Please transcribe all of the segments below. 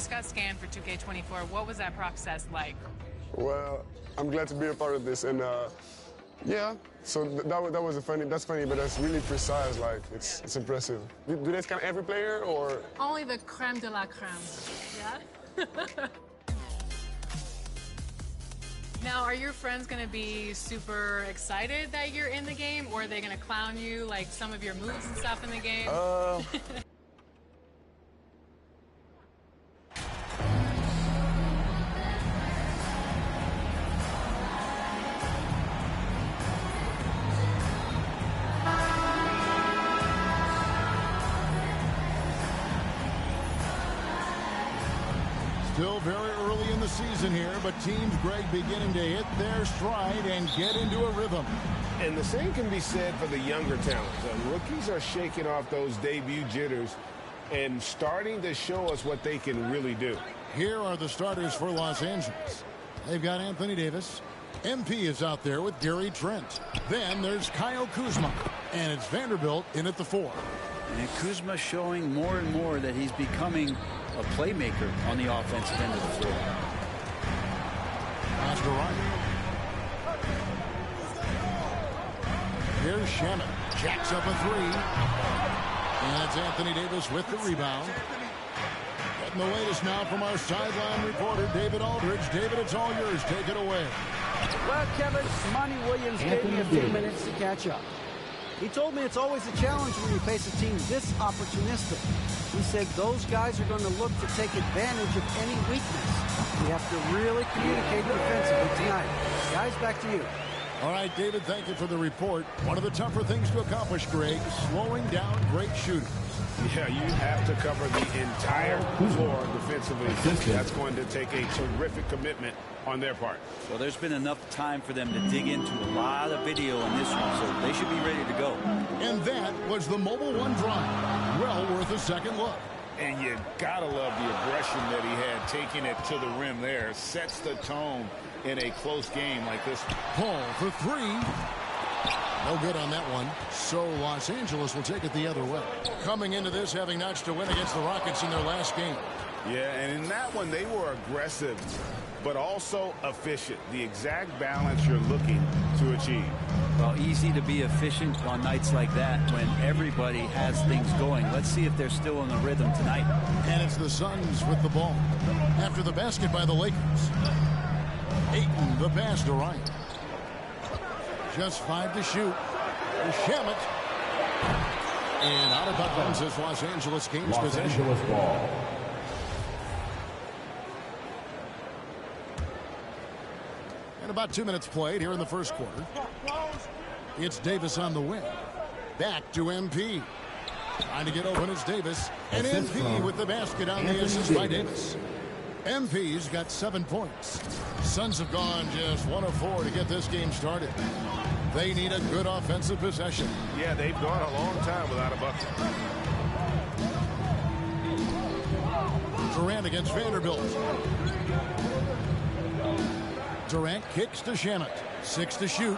just got scanned for 2K24. What was that process like? Well, I'm glad to be a part of this, and yeah. So that's funny, but that's really precise. Like it's impressive. Do they scan every player or? Only the creme de la creme. Yeah. Now, are your friends going to be super excited that you're in the game, or are they going to clown you, like some of your moves and stuff in the game? Still very early in the season here, but teams, Greg, beginning to hit their stride and get into a rhythm. And the same can be said for the younger talent. The rookies are shaking off those debut jitters and starting to show us what they can really do. Here are the starters for Los Angeles. They've got Anthony Davis. MP is out there with Gary Trent. Then there's Kyle Kuzma, and it's Vanderbilt in at the 4. And Kuzma showing more and more that he's becoming a playmaker on the offensive end of the floor. Pass to Ryan. Here's Shamet. Jacks up a 3. And it's Anthony Davis with the rebound. Getting the latest now from our sideline reporter, David Aldridge. David, it's all yours. Take it away. Well, Kevin, Monty Williams gave me a few minutes to catch up. He told me it's always a challenge when you face a team this opportunistic. He said those guys are going to look to take advantage of any weakness. We have to really communicate defensively tonight. Guys, back to you. All right, David, thank you for the report. One of the tougher things to accomplish, Greg, slowing down great shooters. Yeah, you have to cover the entire floor defensively. That's going to take a terrific commitment on their part. Well, there's been enough time for them to dig into a lot of video on this one, so they should be ready to go. And that was the Mobile One drive. Well worth a second look. And you gotta love the aggression that he had, taking it to the rim there. Sets the tone in a close game like this. Paul for 3. No good on that one. So Los Angeles will take it the other way. Coming into this, having notched a win against the Rockets in their last game. Yeah, and in that one, they were aggressive, but also efficient. The exact balance you're looking to achieve. Well, easy to be efficient on nights like that when everybody has things going. Let's see if they're still in the rhythm tonight. And it's the Suns with the ball. After the basket by the Lakers. Ayton, the pass to Ryan. Just 5 to shoot. Shamet. And out of bounds is Los Angeles gains possession. Ball. And about 2 minutes played here in the first quarter. It's Davis on the wing. Back to MP. Trying to get open is Davis. And MP with the basket on the assist by Davis. MP's got 7 points. Suns have gone just 1 of 4 to get this game started. They need a good offensive possession. Yeah, they've gone a long time without a bucket. Durant against Vanderbilt. Durant kicks to Shamet. 6 to shoot.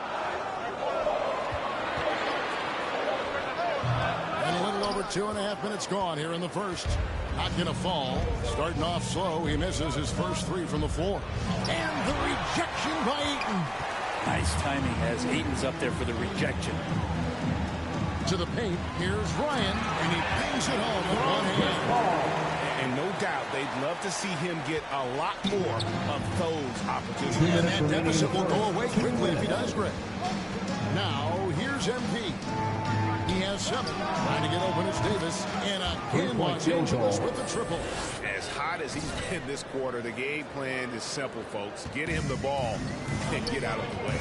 And a little over 2.5 minutes gone here in the first. Not going to fall. Starting off slow. He misses his first 3 from the floor. And the rejection by Ayton. Nice timing as Ayton's up there for the rejection. To the paint. Here's Ryan. And he bangs it home with one hand. And no doubt they'd love to see him get a lot more of those opportunities. And that deficit will go away quickly if he does, Greg. Now, here's MP. He has 7. Trying to get open is Davis. And again, Los Angeles with the triple. As hot as he's been this quarter, the game plan is simple, folks. Get him the ball and get out of the way.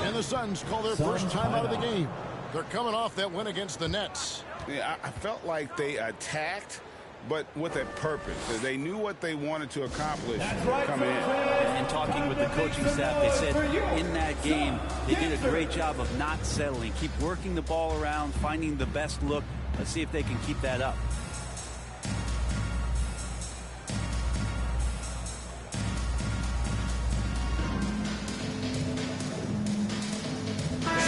And the Suns call their first time out of the game. They're coming off that win against the Nets. Yeah, I felt like they attacked, but with a purpose. They knew what they wanted to accomplish coming in. And talking with the coaching staff, they said in that game, they did a great job of not settling. Keep working the ball around, finding the best look. Let's see if they can keep that up.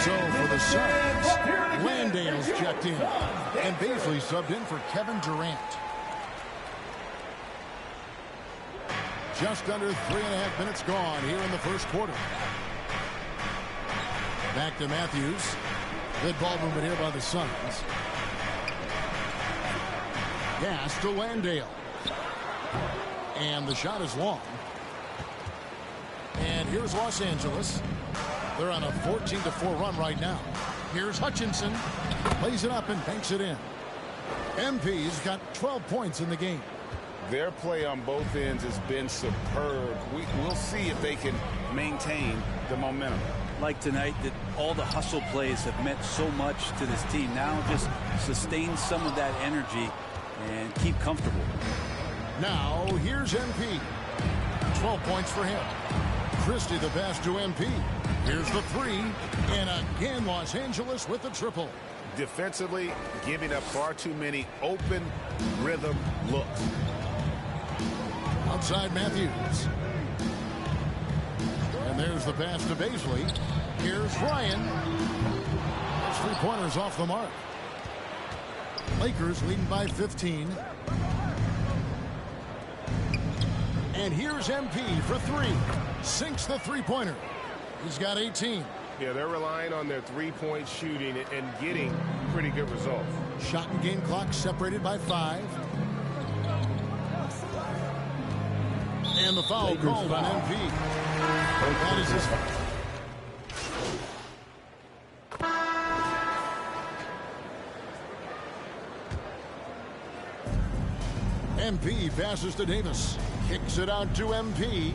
So for the Suns, Landale's checked in. And Baisley subbed in for Kevin Durant. just under 3.5 minutes gone here in the first quarter. Back to Matthews. Good ball movement here by the Suns. Pass to Landale. And the shot is long. And here's Los Angeles. They're on a 14-4 run right now. Here's Hutchinson. Plays it up and banks it in. MP's got 12 points in the game. Their play on both ends has been superb. We'll see if they can maintain the momentum. Like tonight, that all the hustle plays have meant so much to this team. Now just sustain some of that energy and keep comfortable. Now here's MP. 12 points for him. Christie the pass to MP. Here's the three. And again, Los Angeles with the triple. Defensively, giving up far too many open rhythm looks. Outside Matthews. And there's the pass to Baisley. Here's Ryan. Those 3-pointers off the mark. Lakers leading by 15. And here's MP for three. Sinks the 3-pointer. He's got 18. Yeah, they're relying on their 3-point shooting and getting pretty good results. Shot and game clock separated by 5. And the foul called on MP. That is his foul. MP passes to Davis. Kicks it out to MP.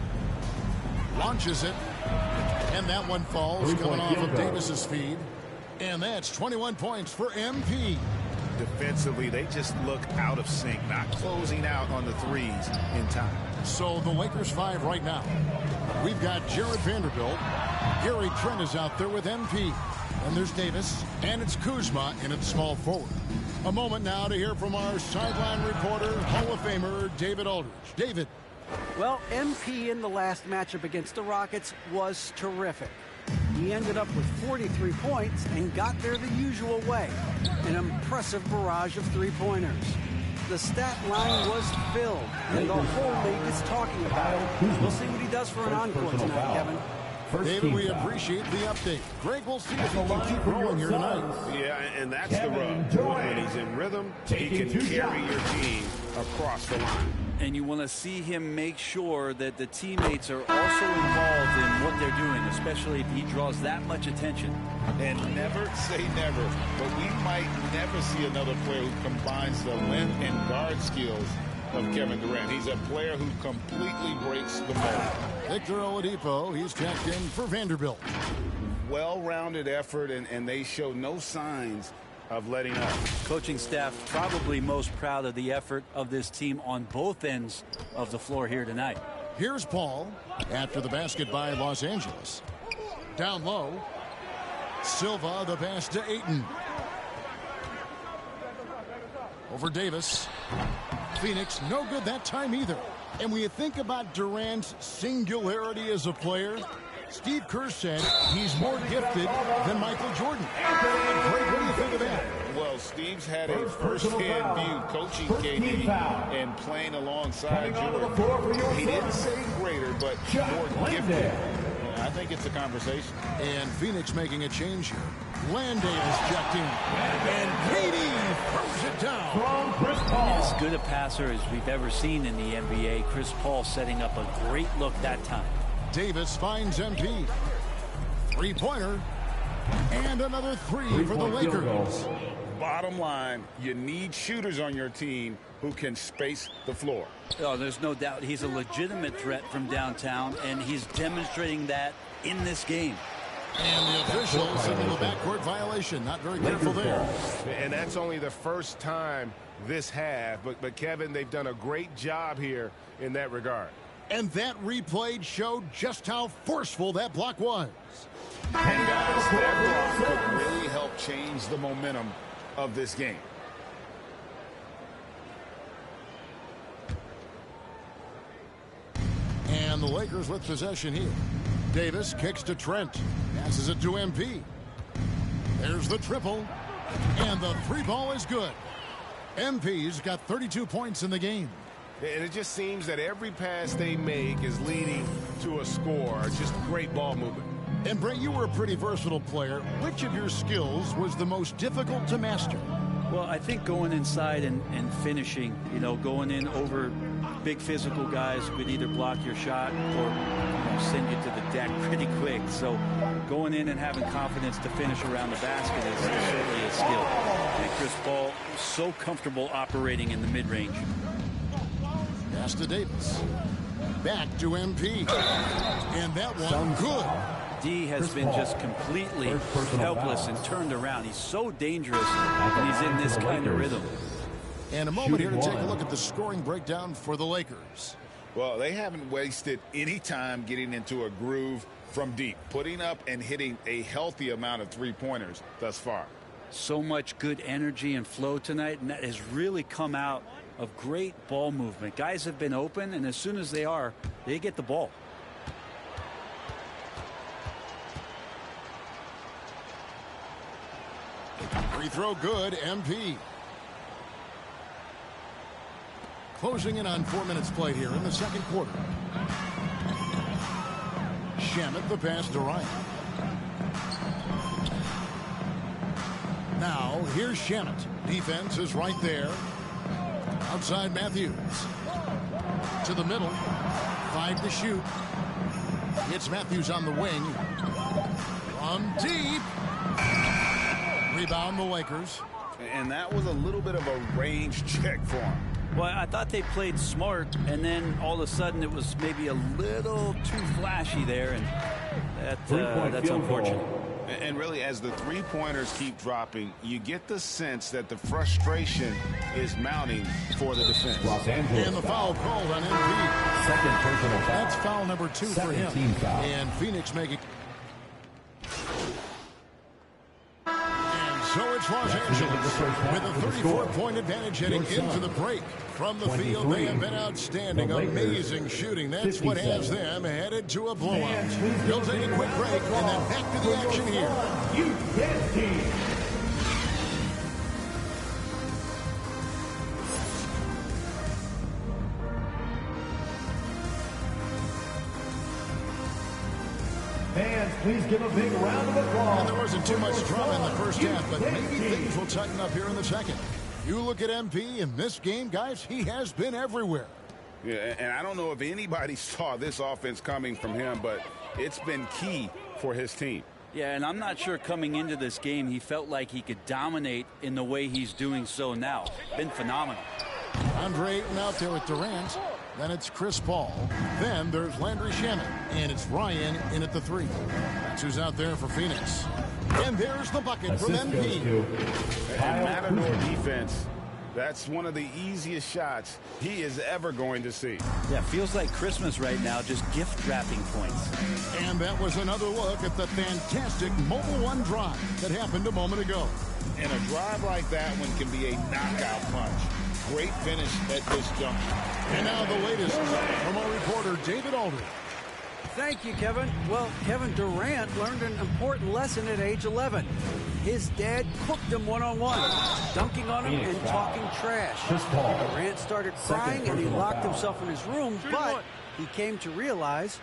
Launches it. And that one falls coming off of Davis's feed. And that's 21 points for MP. Defensively, they just look out of sync, not closing out on the threes in time. So the Lakers 5 right now. We've got Jared Vanderbilt. Gary Trent is out there with MP. And there's Davis. And it's Kuzma in at small forward. A moment now to hear from our sideline reporter, Hall of Famer David Aldridge. David. Well, MP in the last matchup against the Rockets was terrific. He ended up with 43 points and got there the usual way. An impressive barrage of 3-pointers. The stat line was filled, and the whole league is talking about it. We'll see what he does for an encore tonight, Kevin. David, we appreciate the update. Greg, we'll see if he can keep rolling here tonight. Yeah, and that's the rub. When he's in rhythm, he can carry your team across the line. And you want to see him make sure that the teammates are also involved in what they're doing, especially if he draws that much attention. And never say never, but we might never see another player who combines the length and guard skills of Kevin Durant. He's a player who completely breaks the mold. Victor Oladipo, he's checked in for Vanderbilt. Well-rounded effort, and they show no signs of letting up. Coaching staff probably most proud of the effort of this team on both ends of the floor here tonight. Here's Paul after the basket by Los Angeles. Down low. Silva, the pass to Ayton. Over Davis. Phoenix, no good that time either. And when you think about Durant's singularity as a player, Steve Kerr said he's more gifted than Michael Jordan. Greg, what do you think of that? Well, Steve's had a first-hand view coaching KD and playing alongside Jordan. He didn't say greater, but more gifted. I think it's a conversation. And Phoenix making a change here. Landale is checked in. And KD throws it down. As good a passer as we've ever seen in the NBA. Chris Paul setting up a great look that time. Davis finds MP. 3-pointer. And another three for the Lakers. Bottom line, you need shooters on your team who can space the floor. Oh, there's no doubt he's a legitimate threat from downtown, and he's demonstrating that in this game. And the official sending the backcourt violation. Not very careful there. And that's only the first time this half. But Kevin, they've done a great job here in that regard. And that replay showed just how forceful that block was. And guys, that block could really help change the momentum of this game. And the Lakers with possession here. Davis kicks to Trent. Passes it to MP. There's the triple. And the 3 ball is good. MP's got 32 points in the game. And it just seems that every pass they make is leading to a score. It's just great ball movement. And Brett, you were a pretty versatile player. Which of your skills was the most difficult to master? Well, I think going inside and finishing, you know, going in over big physical guys could either block your shot or send you to the deck pretty quick. So going in and having confidence to finish around the basket is certainly a skill. And Chris Paul so comfortable operating in the mid-range. Pass to Davis. Back to MP. And that one good. D has been just completely helpless and turned around. He's so dangerous when he's in this kind of rhythm. And a moment here to take a look at the scoring breakdown for the Lakers. Well, they haven't wasted any time getting into a groove from deep, putting up and hitting a healthy amount of three-pointers thus far. So much good energy and flow tonight, and that has really come out of great ball movement. Guys have been open, and as soon as they get the ball. Free throw good, MP. Closing in on 4 minutes played here in the second quarter. Shamet the pass to Ryan. Now here's Shamet. Defense is right there. Outside Matthews. To the middle. 5 to shoot. It's Matthews on the wing. From deep. Rebound the Lakers. And that was a little bit of a range check for him. Well, I thought they played smart, and then all of a sudden it was maybe a little too flashy there, and that's unfortunate. And really, as the three-pointers keep dropping, you get the sense that the frustration is mounting for the defense. And the foul called on Embiid. Second personal foul. That's foul number 2 for him. Team foul. And Phoenix making. So it's Los Angeles with a 34-point advantage heading into the break. From the field, they have been outstanding, amazing shooting. That's what has them headed to a blowout. They'll take a quick break and then back to the action here. Fans, please give a big round of applause. And there wasn't too much drama in the first half, but maybe things will tighten up here in the second. You look at MP in this game, guys, he has been everywhere. Yeah, and I don't know if anybody saw this offense coming from him, but it's been key for his team. Yeah, and I'm not sure coming into this game he felt like he could dominate in the way he's doing so now. Been phenomenal. Andre out there with Durant. Then it's Chris Paul. Then there's Landry Shamet. And it's Ryan in at the 3. That's who's out there for Phoenix. And there's the bucket from MP. And Matador defense, that's one of the easiest shots he is ever going to see. Yeah, feels like Christmas right now, just gift wrapping points. And that was another look at the fantastic Mobile One drive that happened a moment ago. And a drive like that one can be a knockout punch. Great finish at this juncture. And now the latest from our reporter, David Aldridge. Thank you, Kevin. Well, Kevin Durant learned an important lesson at age 11. His dad cooked him one-on-one, dunking on him and talking trash. Durant started crying and he locked himself in his room, but he came to realize,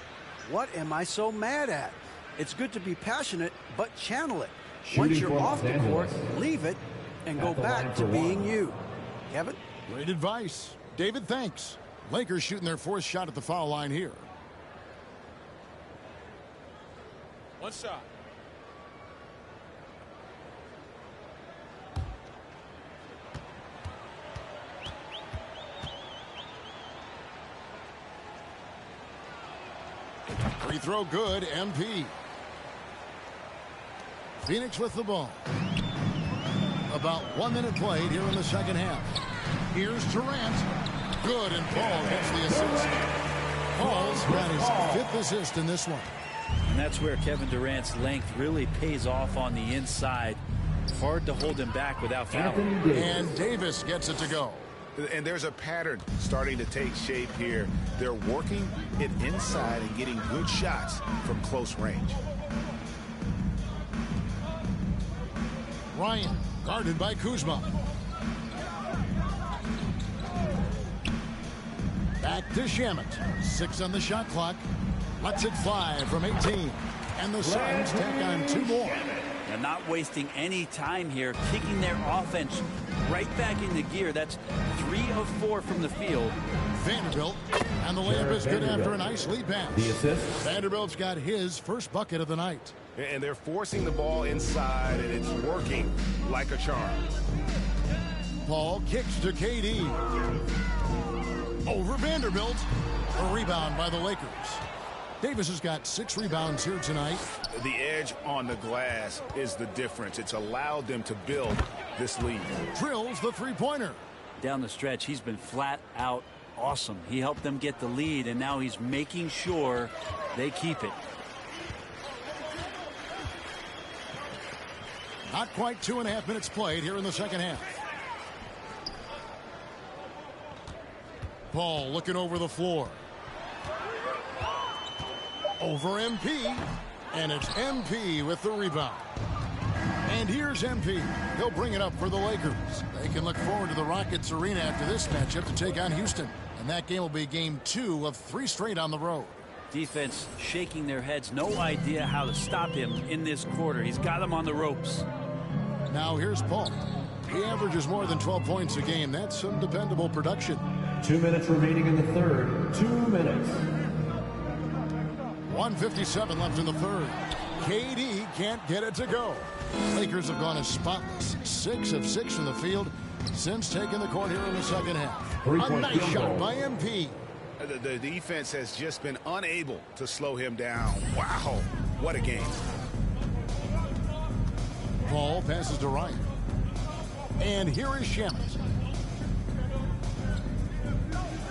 what am I so mad at? It's good to be passionate, but channel it. Once you're off the court, leave it and go back to being you. Kevin? Great advice. David, thanks. Lakers shooting their 4th shot at the foul line here. One shot. Free throw good, MP. Phoenix with the ball. About 1 minute played here in the second half. Here's Durant. Good, and Paul gets the assist. Paul's got his 5th assist in this one. And that's where Kevin Durant's length really pays off on the inside. Hard to hold him back without fouling. And Davis gets it to go. And there's a pattern starting to take shape here. They're working it inside and getting good shots from close range. Ryan, guarded by Kuzma. Back to Shamet. 6 on the shot clock. Lets it fly from 18. And the Suns tack on 2 more. They're not wasting any time here, kicking their offense right back into gear. That's 3 of 4 from the field. Vanderbilt, and the layup is good after a nice lead pass. The assist. Vanderbilt's got his first bucket of the night. And they're forcing the ball inside, and it's working like a charm. Paul kicks to KD. Over Vanderbilt. A rebound by the Lakers. Davis has got 6 rebounds here tonight. The edge on the glass is the difference. It's allowed them to build this lead. Drills the three-pointer. Down the stretch, he's been flat out awesome. He helped them get the lead, and now he's making sure they keep it. Not quite 2.5 minutes played here in the second half. Paul looking over the floor. Over MP. And it's MP with the rebound. And here's MP. He'll bring it up for the Lakers. They can look forward to the Rockets arena after this matchup to take on Houston. And that game will be game 2 of 3 straight on the road. Defense shaking their heads. No idea how to stop him in this quarter. He's got him on the ropes. Now here's Paul. He averages more than 12 points a game. That's some dependable production. 2 minutes remaining in the third. 2 minutes. 1:57 left in the third. KD can't get it to go. Lakers have gone as spotless. 6 of 6 from the field since taking the court here in the second half. A nice shot by MP. The defense has just been unable to slow him down. Wow, what a game. Paul passes to Ryan. And here is Shamet.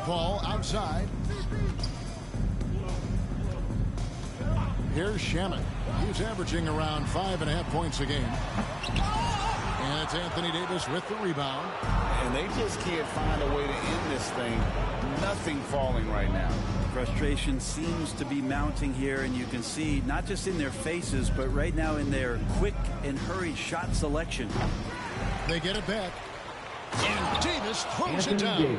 Paul outside. Here's Shamet. He's averaging around 5.5 points a game. And it's Anthony Davis with the rebound. And they just can't find a way to end this thing. Nothing falling right now. Frustration seems to be mounting here, and you can see not just in their faces, but right now in their quick and hurried shot selection. They get it back. And Davis throws it down.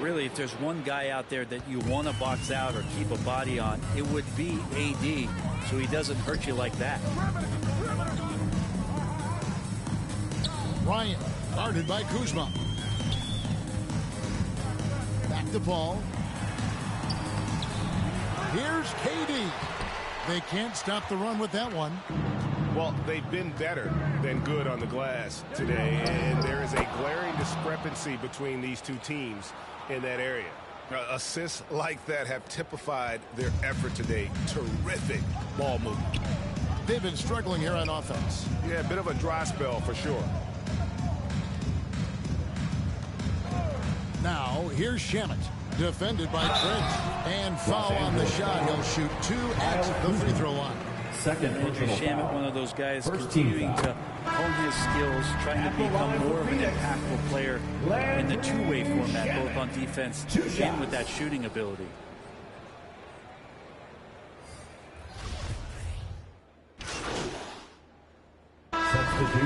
Really, if there's one guy out there that you want to box out or keep a body on, it would be AD, so he doesn't hurt you like that. Ryan, guarded by Kuzma. Back to Paul. Here's KD. They can't stop the run with that one. Well, they've been better than good on the glass today, and there is a glaring discrepancy between these two teams in that area. Assists like that have typified their effort today. Terrific ball movement. They've been struggling here on offense. Yeah, a bit of a dry spell for sure. Now, here's Shamet. Defended by Trent. And foul on the shot. He'll shoot 2 at the free throw line. Second Andrew Shamet, one of those guys continuing to hone his skills, trying to become more of an impactful player in the two-way format, both on defense and with that shooting ability.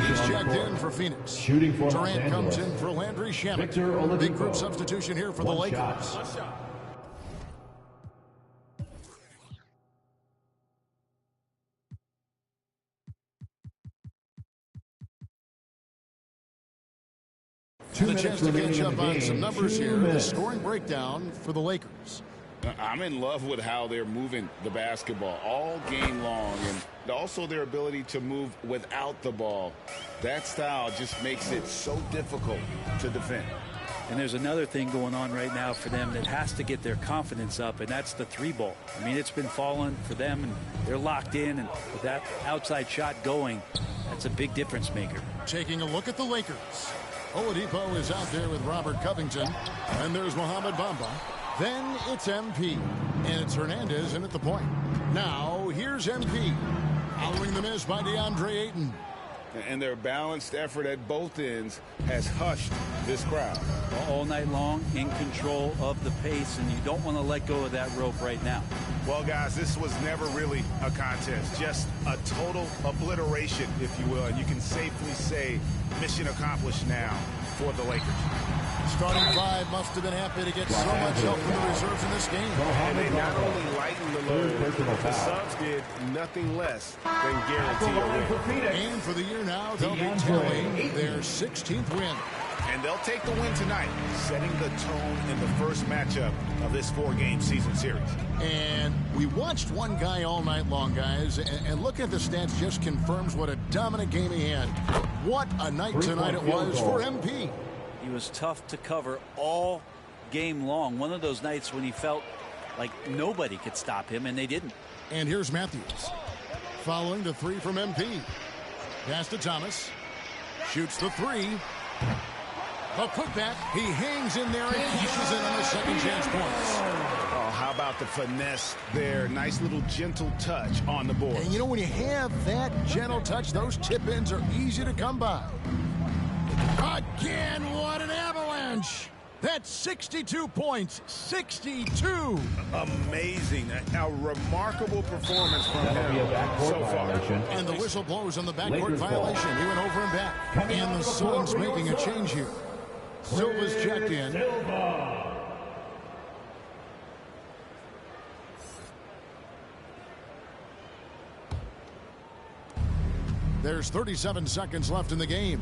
He's checked in for Phoenix. Shooting for Durant comes in for Landry Shamet. Big group substitution here for the Lakers. And a chance to catch up on some numbers here. The scoring breakdown for the Lakers. I'm in love with how they're moving the basketball all game long, and also their ability to move without the ball. That style just makes it so difficult to defend. And there's another thing going on right now for them that has to get their confidence up, and that's the 3-ball. I mean, it's been falling for them, and they're locked in, and with that outside shot going, that's a big difference maker. Taking a look at the Lakers. Oladipo is out there with Robert Covington. And there's Mohamed Bamba. Then it's MP. And it's Hernandez in at the point. Now, here's MP. Following the miss by DeAndre Ayton. And their balanced effort at both ends has hushed this crowd. All night long, in control of the pace, and you don't want to let go of that rope right now. Well, guys, this was never really a contest. Just a total obliteration, if you will. And you can safely say mission accomplished now for the Lakers. Starting five must have been happy to get so much help from the reserves in this game. And they not only lightened the load, the subs did nothing less than guarantee a win. And for the year now, they'll be tallying their 16th win. And they'll take the win tonight, setting the tone in the first matchup of this 4-game season series. And we watched one guy all night long, guys, and looking at the stats just confirms what a dominant game he had. What a night tonight it was for MP. He was tough to cover all game long. One of those nights when he felt like nobody could stop him, and they didn't. And here's Matthews. Following the three from MP. Pass to Thomas. Shoots the three. The putback. He hangs in there and cashes in on the second chance points. Oh, how about the finesse there? Nice little gentle touch on the board. And you know, when you have that gentle touch, those tip-ins are easy to come by. Again, what an avalanche! That's 62 points. 62! Amazing. A remarkable performance from him so far. And the whistle blows on the backcourt violation. He went over and back. And the Suns making a change here. Silva's checked in. There's 37 seconds left in the game.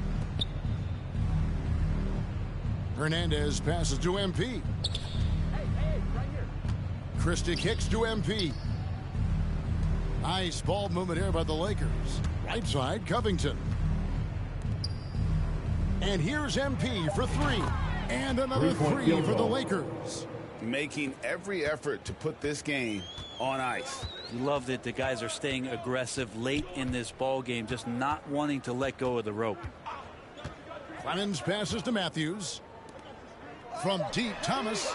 Hernandez passes to MP. Christie kicks to MP. Nice ball movement here by the Lakers. Right side, Covington. And here's MP for three. And another three for the Lakers. Making every effort to put this game on ice. Love that the guys are staying aggressive late in this ball game, just not wanting to let go of the rope. Clemens passes to Matthews. From deep, Thomas.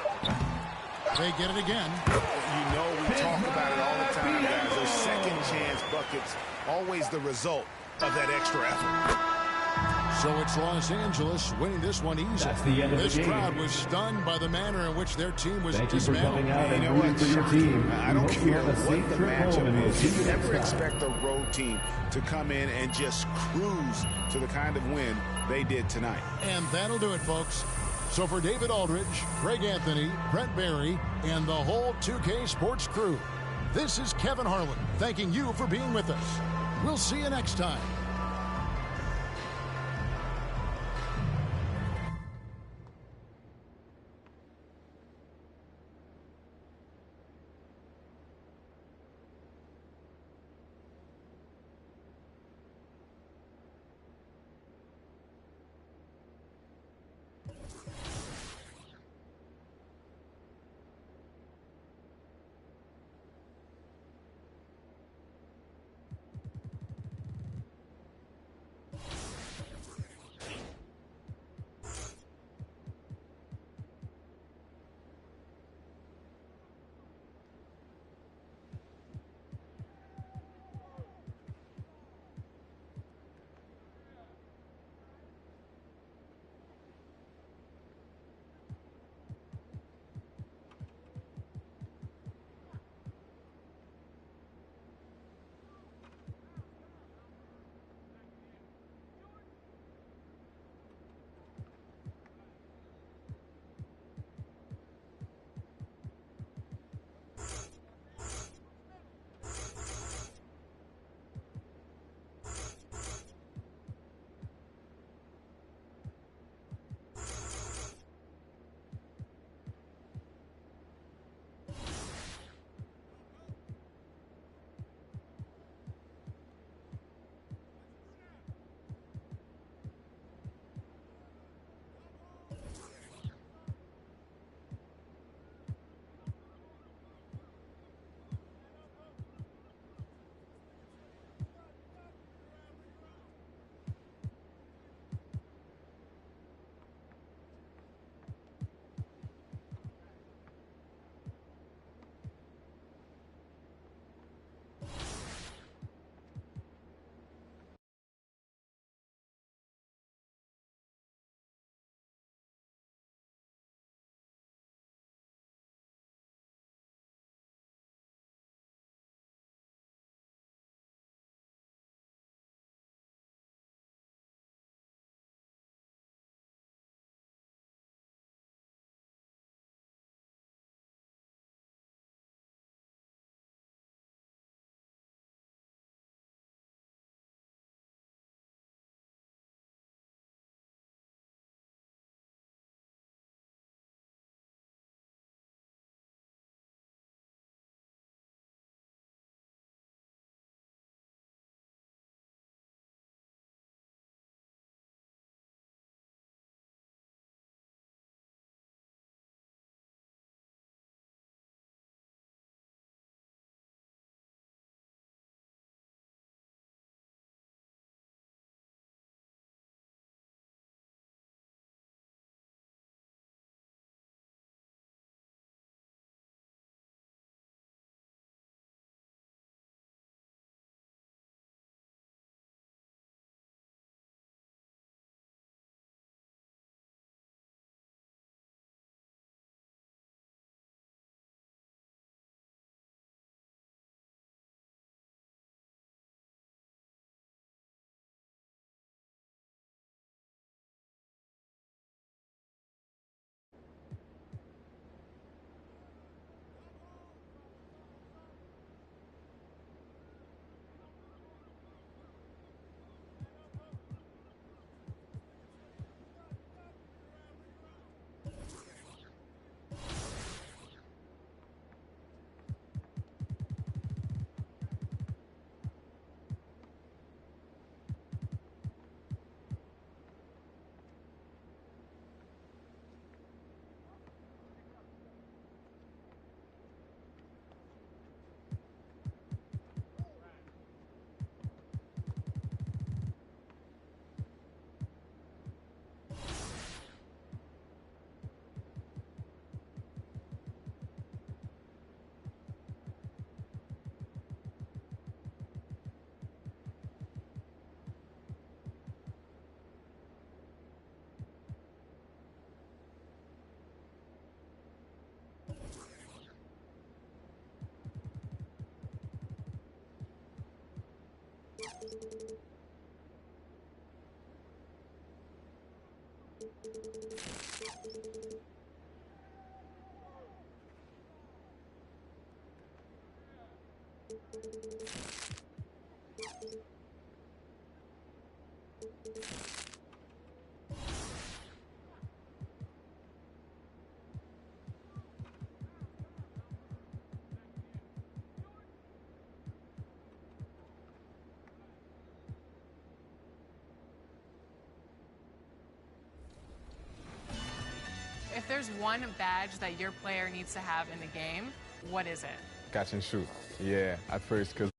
They get it again. You know, we talk about it all the time, guys. Those second chance buckets, always the result of that extra effort. So it's Los Angeles winning this one easily. That's the end of this the game. crowd was stunned by the manner in which their team was dismantled. You know what? I don't care what the matchup is. You never expect a road team to come in and just cruise to the kind of win they did tonight. And that'll do it, folks. So for David Aldridge, Greg Anthony, Brent Barry, and the whole 2K Sports crew, this is Kevin Harlan thanking you for being with us. We'll see you next time. If there's one badge that your player needs to have in the game, what is it? Catch and shoot. Yeah, at first, because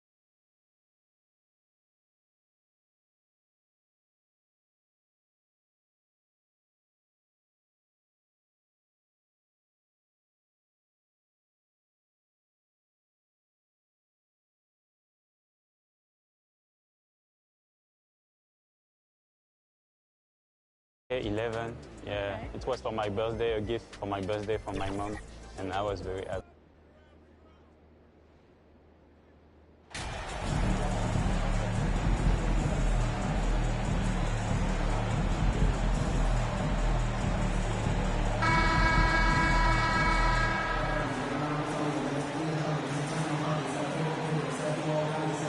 Yeah, 11. Yeah, Okay. it was for my birthday, a gift for my birthday from my mom, and I was very happy.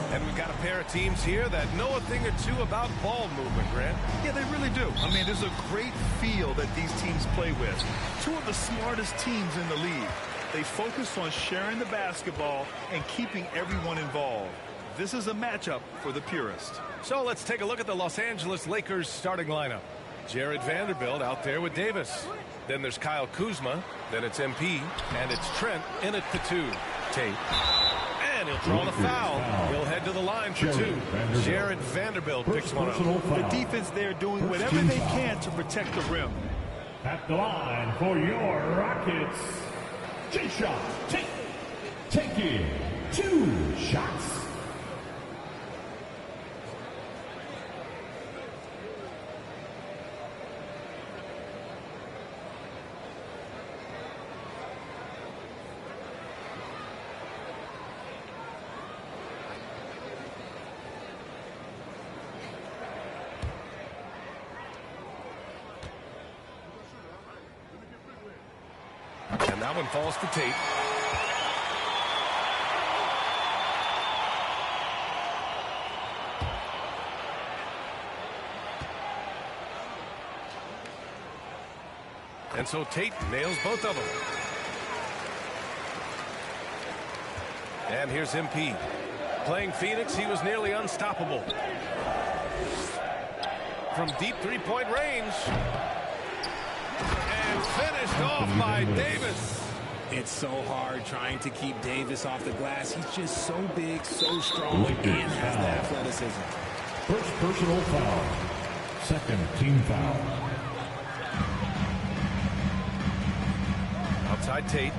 And we've got a pair of teams here that know a thing or two about ball movement, Grant. Yeah, they really do. I mean, there's a great feel that these teams play with. Two of the smartest teams in the league. They focus on sharing the basketball and keeping everyone involved. This is a matchup for the purist. So let's take a look at the Los Angeles Lakers starting lineup. Jared Vanderbilt out there with Davis. Then there's Kyle Kuzma. Then it's MP. And it's Trent in at the 2. Tate. And he'll draw the foul. He'll head to the line for 2. Jared Vanderbilt picks one up. The defense there doing whatever they can to protect the rim. At the line for your Rockets, J-Shot, taking 2 shots. And that one falls to Tate. And so Tate nails both of them. And here's MP. Playing Phoenix, he was nearly unstoppable. From deep three-point range. And finished off by Davis. It's so hard trying to keep Davis off the glass. He's just so big, so strong, and has the athleticism. First personal foul. Second team foul. Outside Tate.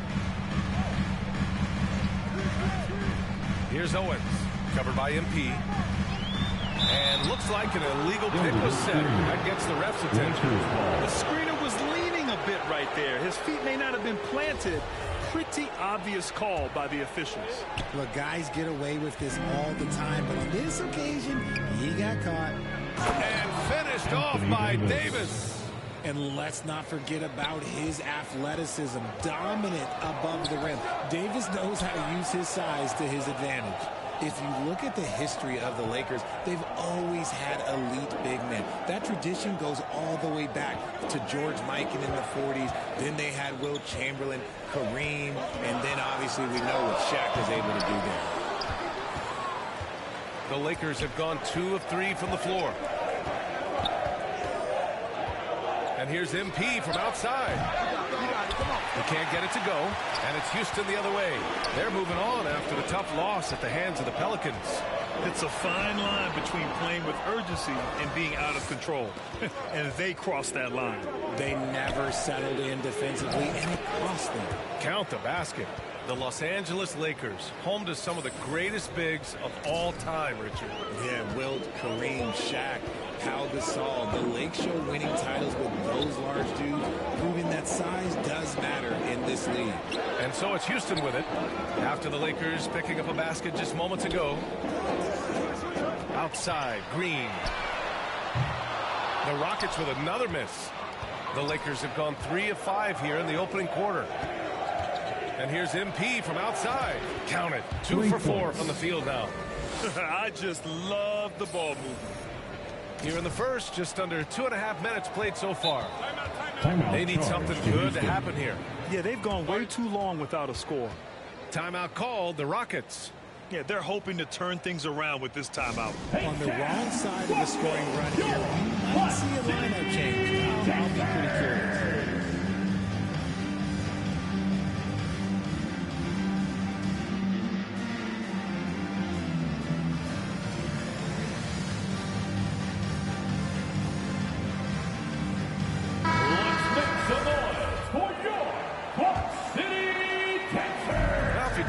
Here's Owens. Covered by MP. And looks like an illegal pick was set. That gets the ref's attention. The screener was leaning a bit right there. His feet may not have been planted. Pretty obvious call by the officials. Look, guys get away with this all the time, but on this occasion, he got caught. And finished off by Davis. And let's not forget about his athleticism. Dominant above the rim. Davis knows how to use his size to his advantage. If you look at the history of the Lakers, they've always had elite big men. That tradition goes all the way back to George Mikan in the 40s. Then they had Wilt Chamberlain, Kareem, and then obviously we know what Shaq was able to do there. The Lakers have gone 2 of 3 from the floor. And here's MP from outside. He can't get it to go, and it's Houston the other way. They're moving on after the tough loss at the hands of the Pelicans. It's a fine line between playing with urgency and being out of control. And they crossed that line. They never settled in defensively, and it cost them. Count the basket. The Los Angeles Lakers, home to some of the greatest bigs of all time, Richard. Yeah, Wilt, Kareem, Shaq, Pau Gasol. The Lake Show winning titles with those large dudes, proving that size does matter in this league. And so it's Houston with it. After the Lakers picking up a basket just moments ago. Outside, Green. The Rockets with another miss. The Lakers have gone 3 of 5 here in the opening quarter. And here's MP from outside. Count it. 2 for 4 from the field now. I just love the ball movement. Here in the first, just under 2.5 minutes played so far. Timeout. They need something good to happen here. Yeah, they've gone way too long without a score. Timeout called, the Rockets. Yeah, they're hoping to turn things around with this timeout. On the wrong side of the scoring run here, we might see a lineup change. I'll be pretty curious.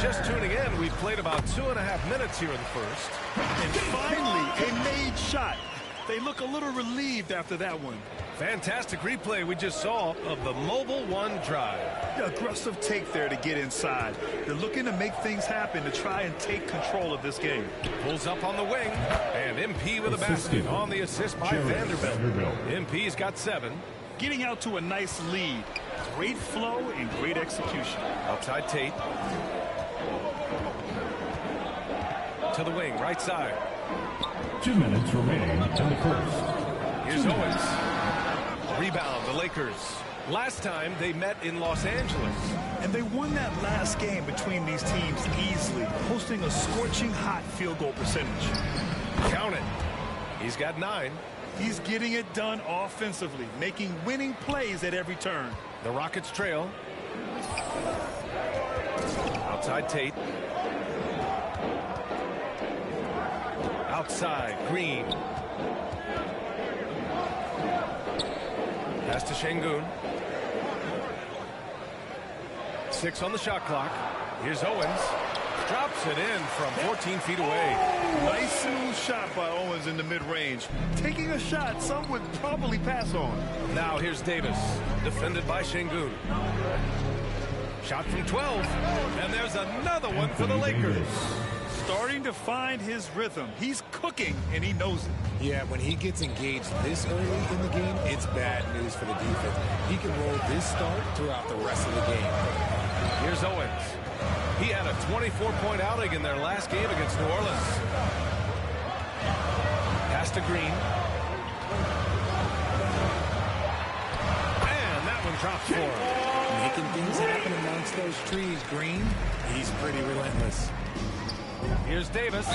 Just tuning in, we've played about 2.5 minutes here in the first. And finally, a made shot. They look a little relieved after that one. Fantastic replay we just saw of the Mobile One drive. Aggressive take there to get inside. They're looking to make things happen to try and take control of this game. Pulls up on the wing, and MP with a basket on the assist by Vanderbilt. MP's got 7. Getting out to a nice lead. Great flow and great execution. Outside Tate. To the wing, right side. 2 minutes remaining in the first. Here's Owens. Rebound, the Lakers. Last time they met in Los Angeles. And they won that last game between these teams easily, posting a scorching hot field goal percentage. Count it. He's got 9. He's getting it done offensively, making winning plays at every turn. The Rockets trail. Outside Tate. Outside, Green. Pass to Şengün. 6 on the shot clock. Here's Owens. Drops it in from 14 feet away. Nice smooth shot by Owens in the mid-range. Taking a shot some would probably pass on. Now here's Davis. Defended by Şengün. Shot from 12. And there's another one for the Lakers. Starting to find his rhythm. He's cooking, and he knows it. Yeah, when he gets engaged this early in the game, it's bad news for the defense. He can roll this start throughout the rest of the game. Here's Owens. He had a 24-point outing in their last game against New Orleans. Pass to Green. And that one drops for him. Making things happen amongst those trees, Green. He's pretty relentless. Here's Davis.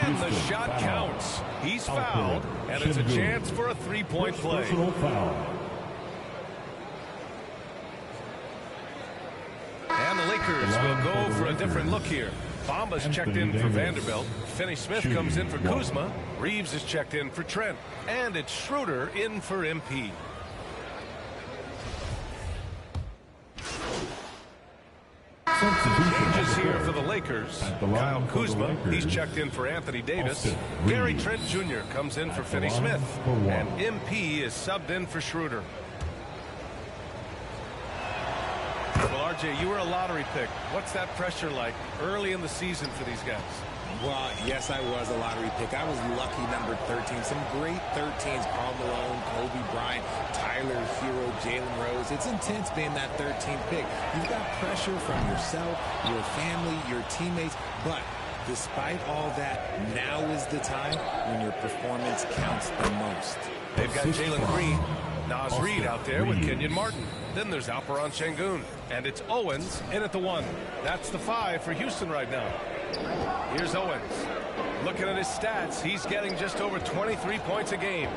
And the shot counts. He's fouled, and it's a chance for a 3-point play. Personal foul. And the Lakers will go for a different look here. Bamba's checked in for Vanderbilt. Finney-Smith comes in for Kuzma. Reeves is checked in for Trent. And it's Schroeder in for MP. Changes here for the Lakers. Kyle Kuzma, he's checked in for Anthony Davis. Gary Trent Jr. comes in for Finney-Smith. And MP is subbed in for Schroeder. Well, RJ, you were a lottery pick. What's that pressure like early in the season for these guys? Well, yes, I was a lottery pick. I was lucky number 13. Some great 13s. Karl Malone, Kobe Bryant, Tyler Hero, Jalen Rose. It's intense being that 13th pick. You've got pressure from yourself, your family, your teammates. But despite all that, now is the time when your performance counts the most. They've got Jalen Green. Naz Reid out there with Kenyon Martin. Then there's Alperen Şengün. And it's Owens in at the 1. That's the 5 for Houston right now. Here's Owens. Looking at his stats, he's getting just over 23 points a game.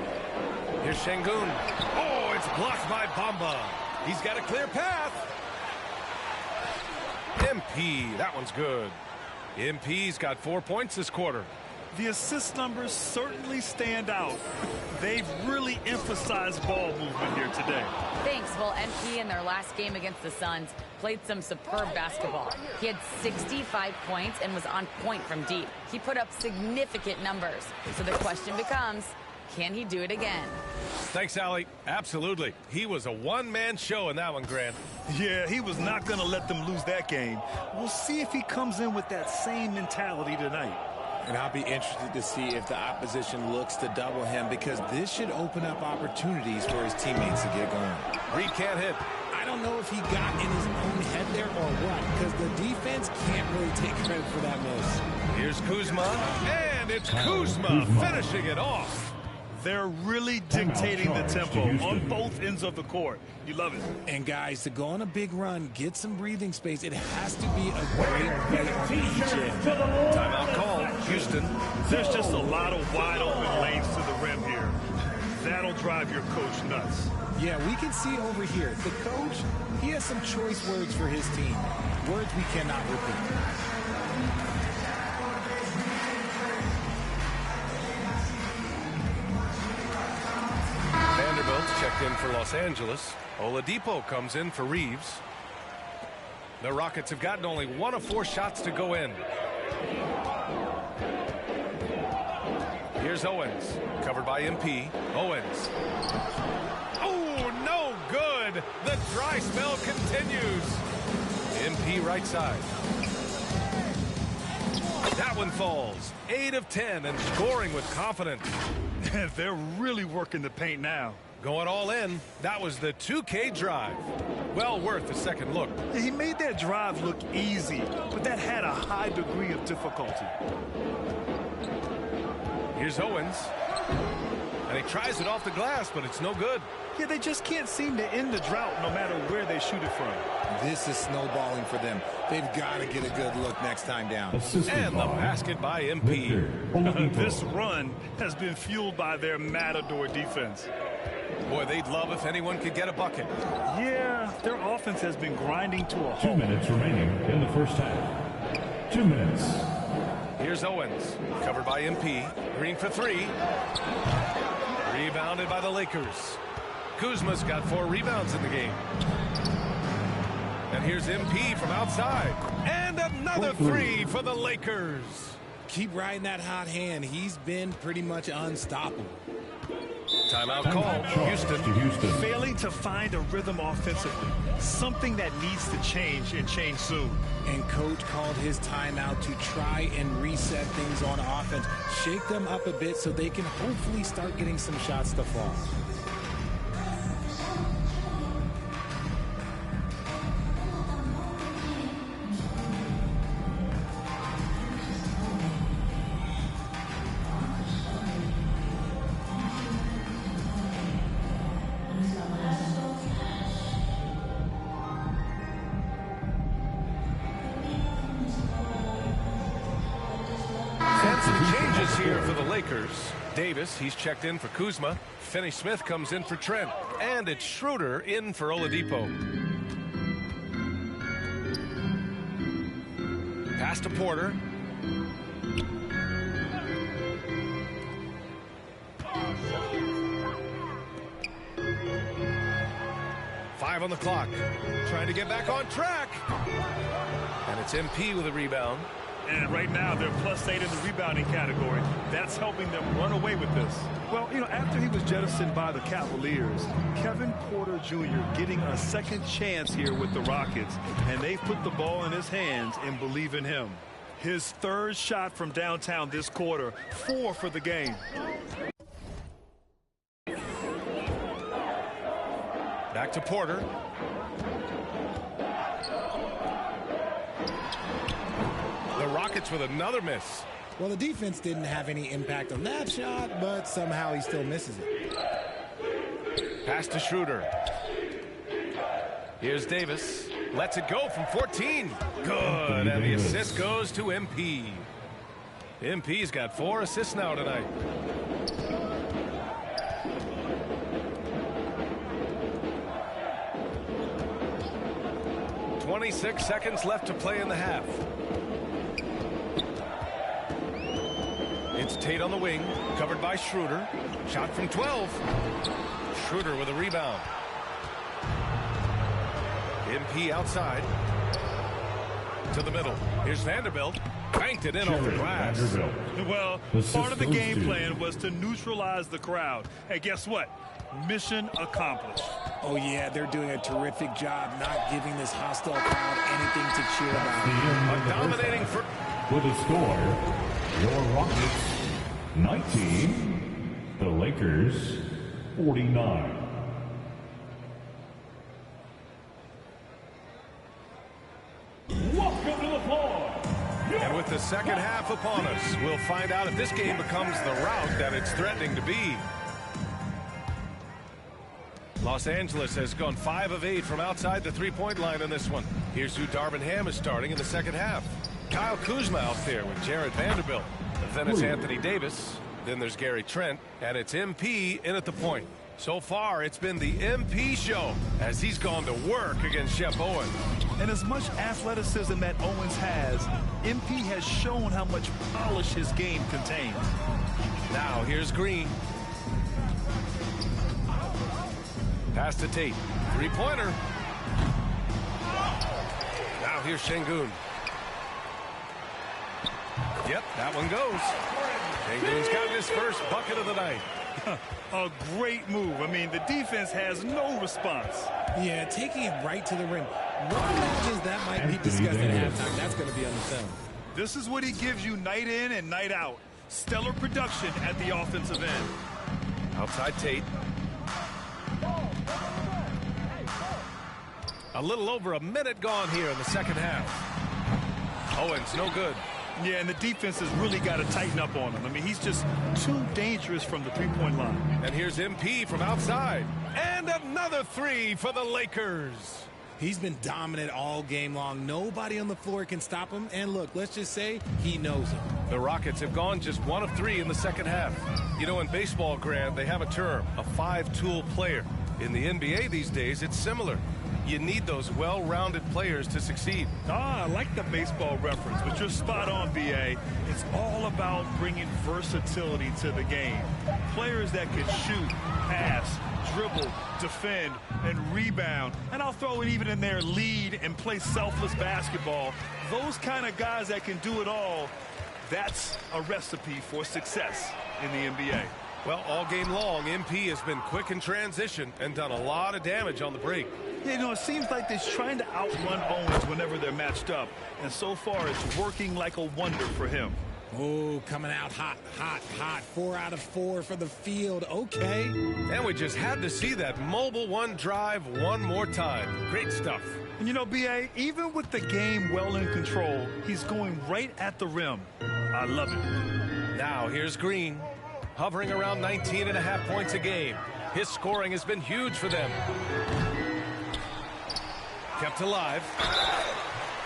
Here's Şengün. Oh, it's blocked by Bamba. He's got a clear path. MP, that one's good. MP's got 4 points this quarter. The assist numbers certainly stand out. They've really emphasized ball movement here today. Thanks. Well, MP in their last game against the Suns played some superb basketball. He had 65 points and was on point from deep. He put up significant numbers. So the question becomes, can he do it again? Thanks, Allie. Absolutely. He was a one-man show in that one, Grant. Yeah, he was not going to let them lose that game. We'll see if he comes in with that same mentality tonight. And I'll be interested to see if the opposition looks to double him, because this should open up opportunities for his teammates to get going. Reed can't hit. I don't know if he got in his own head there or what, because the defense can't really take credit for that miss. Here's Kuzma, and it's Kuzma finishing it off. They're really dictating the tempo on both ends of the court. You love it. And guys, to go on a big run, get some breathing space, it has to be a great play on each end. Timeout call, Houston. There's just a lot of wide open lanes to the rim here. That'll drive your coach nuts. Yeah, we can see over here, the coach, he has some choice words for his team. Words we cannot repeat. Vanderbilt's checked in for Los Angeles. Oladipo comes in for Reeves. The Rockets have gotten only 1 of 4 shots to go in. Here's Owens, covered by MP. Owens. Oh, no good. The dry spell continues. MP right side. That one falls. 8 of 10 and scoring with confidence. They're really working the paint now. Going all in. That was the 2K drive. Well worth a second look. He made that drive look easy, but that had a high degree of difficulty. Here's Owens. And he tries it off the glass, but it's no good. Yeah, they just can't seem to end the drought no matter where they shoot it from. This is snowballing for them. They've got to get a good look next time down. And the basket by MP. This run has been fueled by their Matador defense. Boy, they'd love if anyone could get a bucket. Yeah, their offense has been grinding to a halt. 2 minutes remaining in the first half. 2 minutes. Here's Owens, covered by MP. Green for 3. Rebounded by the Lakers. Kuzma's got 4 rebounds in the game. And here's MP from outside. And another 3 for the Lakers. Keep riding that hot hand. He's been pretty much unstoppable. Timeout call, Houston. Failing to find a rhythm offensively. Something that needs to change, and change soon. And coach called his timeout to try and reset things on offense. Shake them up a bit so they can hopefully start getting some shots to fall. Here for the Lakers. Davis, he's checked in for Kuzma. Finney-Smith comes in for Trent. And it's Schroeder in for Oladipo. Pass to Porter. Five on the clock. Trying to get back on track. And it's MP with a rebound. And right now, they're +8 in the rebounding category. That's helping them run away with this. Well, you know, after he was jettisoned by the Cavaliers, Kevin Porter Jr. getting a second chance here with the Rockets. And they've put the ball in his hands and believe in him. His 3rd shot from downtown this quarter, 4 for the game. Back to Porter. The Rockets with another miss. Well, the defense didn't have any impact on that shot, but somehow he still misses it. Pass to Schroeder. Here's Davis. Lets it go from 14. Good. And the assist goes to MP. MP's got 4 assists now tonight. "26 seconds left to play in the half. It's Tate on the wing, covered by Schroeder. Shot from 12. Schroeder with a rebound. MP outside. To the middle. Here's Vanderbilt. Banked it in off the glass. Well, part of the game plan was to neutralize the crowd. Hey, guess what? Mission accomplished. Oh, yeah, they're doing a terrific job not giving this hostile crowd anything to cheer about. Dominating for... With a score Your Rockets, 19. The Lakers, 49. Welcome to the floor. And with the second half upon us, we'll find out if this game becomes the rout that it's threatening to be. Los Angeles has gone 5 of 8 from outside the three-point line in this one. Here's who Darvin Ham is starting in the second half. Kyle Kuzma out there with Jared Vanderbilt. Then it's Anthony Davis. Then there's Gary Trent. And it's MP in at the point. So far, it's been the MP show as he's gone to work against Shep Owens. And as much athleticism that Owens has, MP has shown how much polish his game contains. Now here's Green. Pass to Tate. Three-pointer. Now here's Şengün. Yep, that one goes. Şengün's got his first bucket of the night. A great move. I mean, the defense has no response. Yeah, taking it right to the rim. What matches that might be discussed at halftime? That's going to be on the film. This is what he gives you night in and night out. Stellar production at the offensive end. Outside Tate. A little over a minute gone here in the second half. Owens, no good. Yeah, and the defense has really got to tighten up on him. I mean, he's just too dangerous from the three-point line. And here's MP from outside. And another three for the Lakers. He's been dominant all game long. Nobody on the floor can stop him. And look, let's just say he knows it. The Rockets have gone just 1 of 3 in the second half. You know, in baseball, Grant, they have a term, a 5-tool player. In the NBA these days, it's similar. You need those well-rounded players to succeed. I like the baseball reference, but you're spot on, B.A. It's all about bringing versatility to the game. Players that can shoot, pass, dribble, defend, and rebound. And I'll throw it even in there, lead and play selfless basketball. Those kind of guys that can do it all, that's a recipe for success in the NBA. Well, all game long, MP has been quick in transition and done a lot of damage on the break. Yeah, you know, it seems like they're trying to outrun Owens whenever they're matched up. And so far, it's working like a wonder for him. Oh, coming out hot, hot, hot. 4 out of 4 for the field. Okay. And we just had to see that mobile one drive one more time. Great stuff. And you know, B.A., even with the game well in control, he's going right at the rim. I love it. Now here's Green, hovering around 19.5 points a game. His scoring has been huge for them. Kept alive.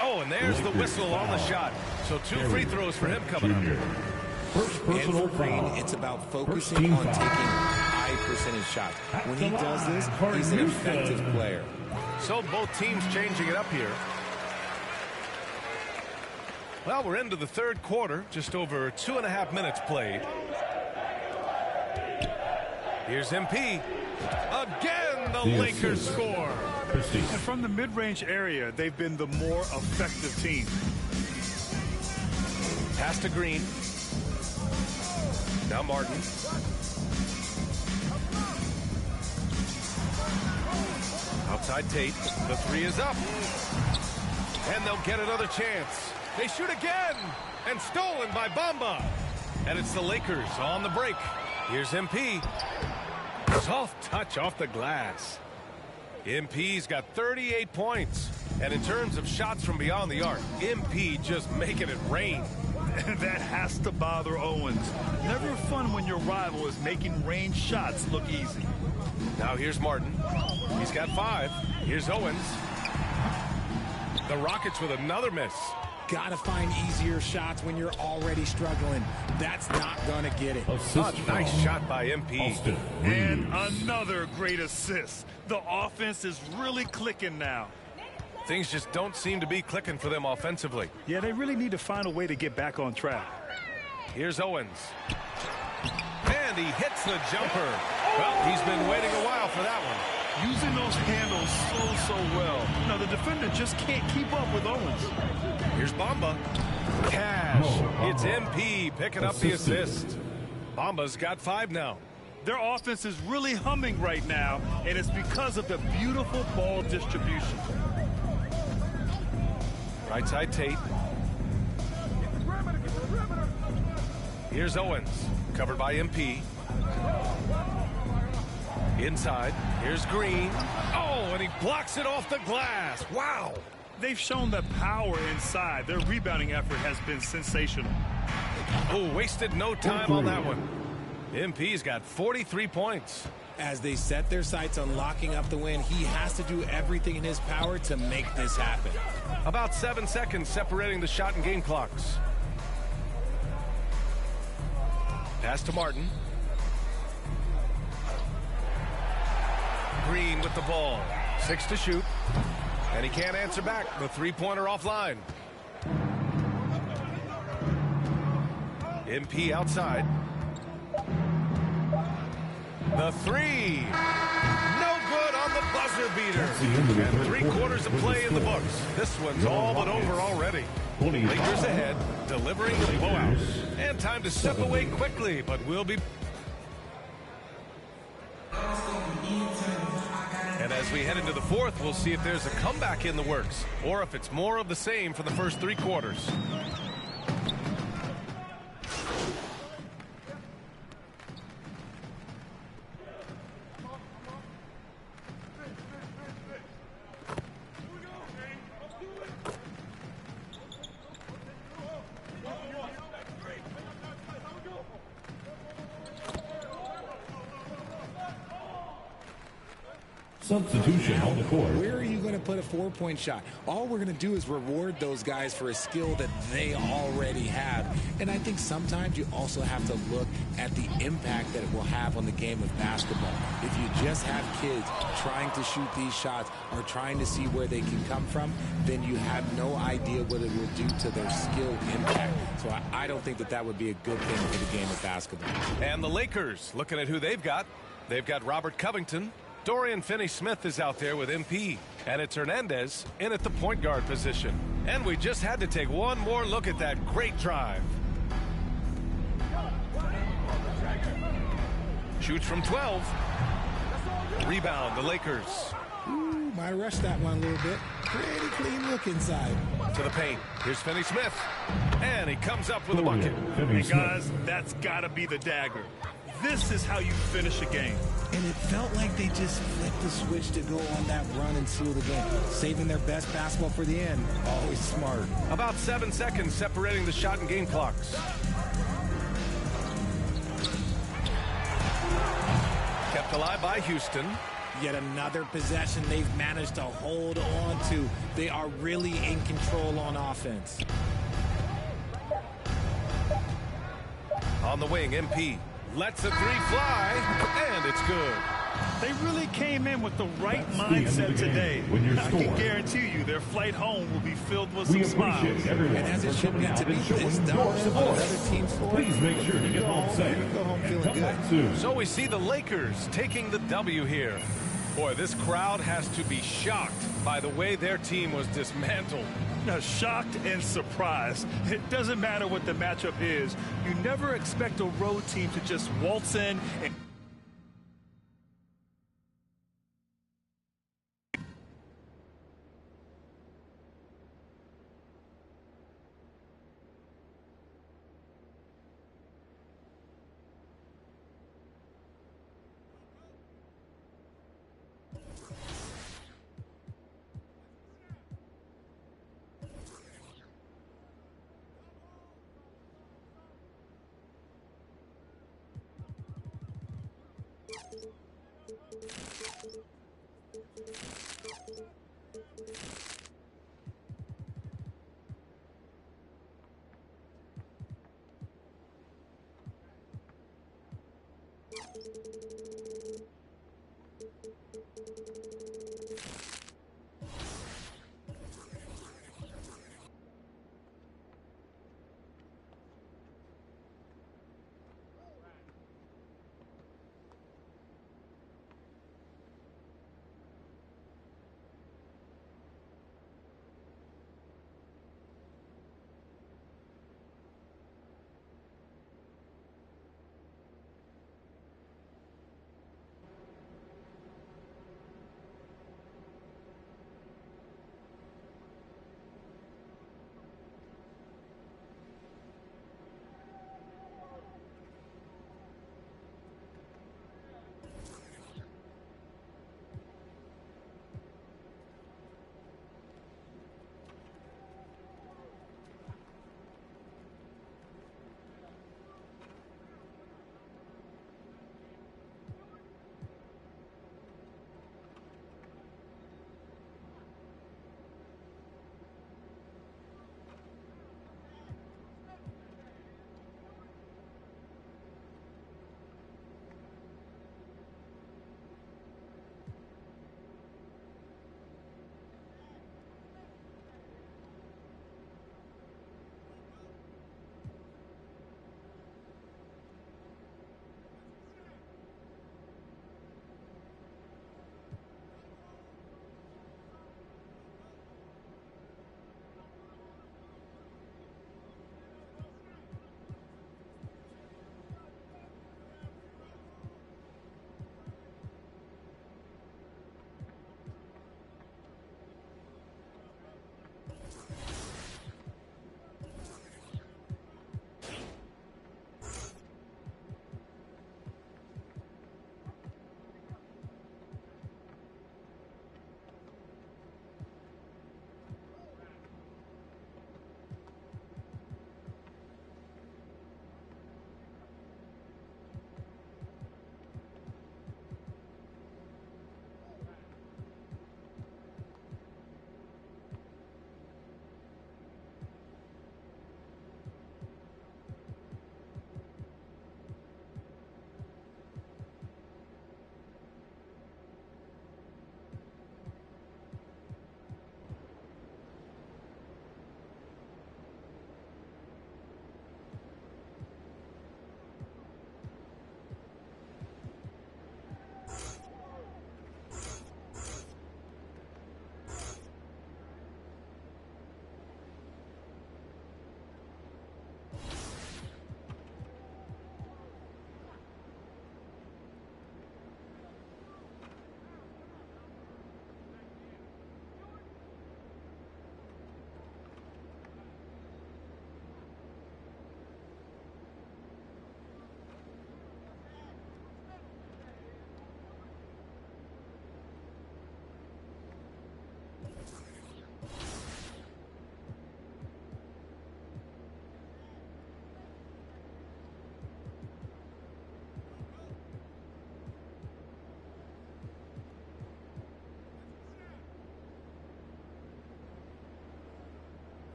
Oh, and there's the whistle on the shot. So 2 free throws for him coming up. And for Green, it's about focusing on taking high percentage shots. When he does this, he's an effective player. So both teams changing it up here. Well, we're into the third quarter, just over 2.5 minutes played. Here's MP. Again, the Lakers score. And from the mid-range area, they've been the more effective team. Pass to Green. Now Martin. Outside Tate. The 3 is up. And they'll get another chance. They shoot again. And stolen by Bamba. And it's the Lakers on the break. Here's MP. Soft touch off the glass. MP's got 38 points. And in terms of shots from beyond the arc, MP just making it rain. That has to bother Owens. Never fun when your rival is making range shots look easy. Now here's Martin. He's got 5. Here's Owens. The Rockets with another miss. Gotta find easier shots when you're already struggling. That's not gonna get it. A nice shot by MP. And another great assist. The offense is really clicking now. Things just don't seem to be clicking for them offensively. Yeah, they really need to find a way to get back on track. Here's Owens. And he hits the jumper. Well, he's been waiting a while for that one. Using those handles so well. Now, the defender just can't keep up with Owens. Here's Bamba. Cash. It's MP picking up the assist. Bamba's got 5 now. Their offense is really humming right now, and it's because of the beautiful ball distribution. Right side Tate. Here's Owens, covered by MP. Inside, here's Green. Oh, and he blocks it off the glass. Wow. They've shown the power inside. Their rebounding effort has been sensational. Oh, wasted no time on that one. MP's got 43 points. As they set their sights on locking up the win, he has to do everything in his power to make this happen. About 7 seconds separating the shot and game clocks. Pass to Martin. Green with the ball. 6 to shoot. And he can't answer back. The three-pointer offline. MP outside. The three. No good on the buzzer beater. And 3 quarters of play in the books. This one's all but over already. Lakers ahead, delivering the blowout. And time to step away quickly, but we'll be... And as we head into the fourth, we'll see if there's a comeback in the works, or if it's more of the same for the first 3 quarters. Substitution on the court. Where are you going to put a 4-point shot? All we're going to do is reward those guys for a skill that they already have. And I think sometimes you also have to look at the impact that it will have on the game of basketball. If you just have kids trying to shoot these shots or trying to see where they can come from, then you have no idea what it will do to their skill impact. So I don't think that that would be a good thing for the game of basketball. And the Lakers, looking at who they've got. They've got Robert Covington. Dorian Finney-Smith is out there with MP, and it's Hernandez in at the point guard position. And we just had to take one more look at that great drive. Shoots from 12. Rebound, the Lakers. Ooh, might rush that one a little bit. Pretty clean look inside. To the paint. Here's Finney-Smith. And he comes up with a bucket. Hey, guys, that's got to be the dagger. This is how you finish a game. And it felt like they just flipped the switch to go on that run and seal the game. Saving their best basketball for the end. Always smart. About 7 seconds separating the shot and game clocks. Kept alive by Houston. Yet another possession they've managed to hold on to. They are really in control on offense. On the wing, MP lets a 3 fly, and it's good. They really came in with the right mindset today. I can guarantee you their flight home will be filled with some smiles. And as it should be to be this dominant on other teams' floor, please make sure to get home safe. Go home feeling good. So we see the Lakers taking the W here. Boy, this crowd has to be shocked by the way their team was dismantled. Now, shocked and surprised. It doesn't matter what the matchup is. You never expect a road team to just waltz in and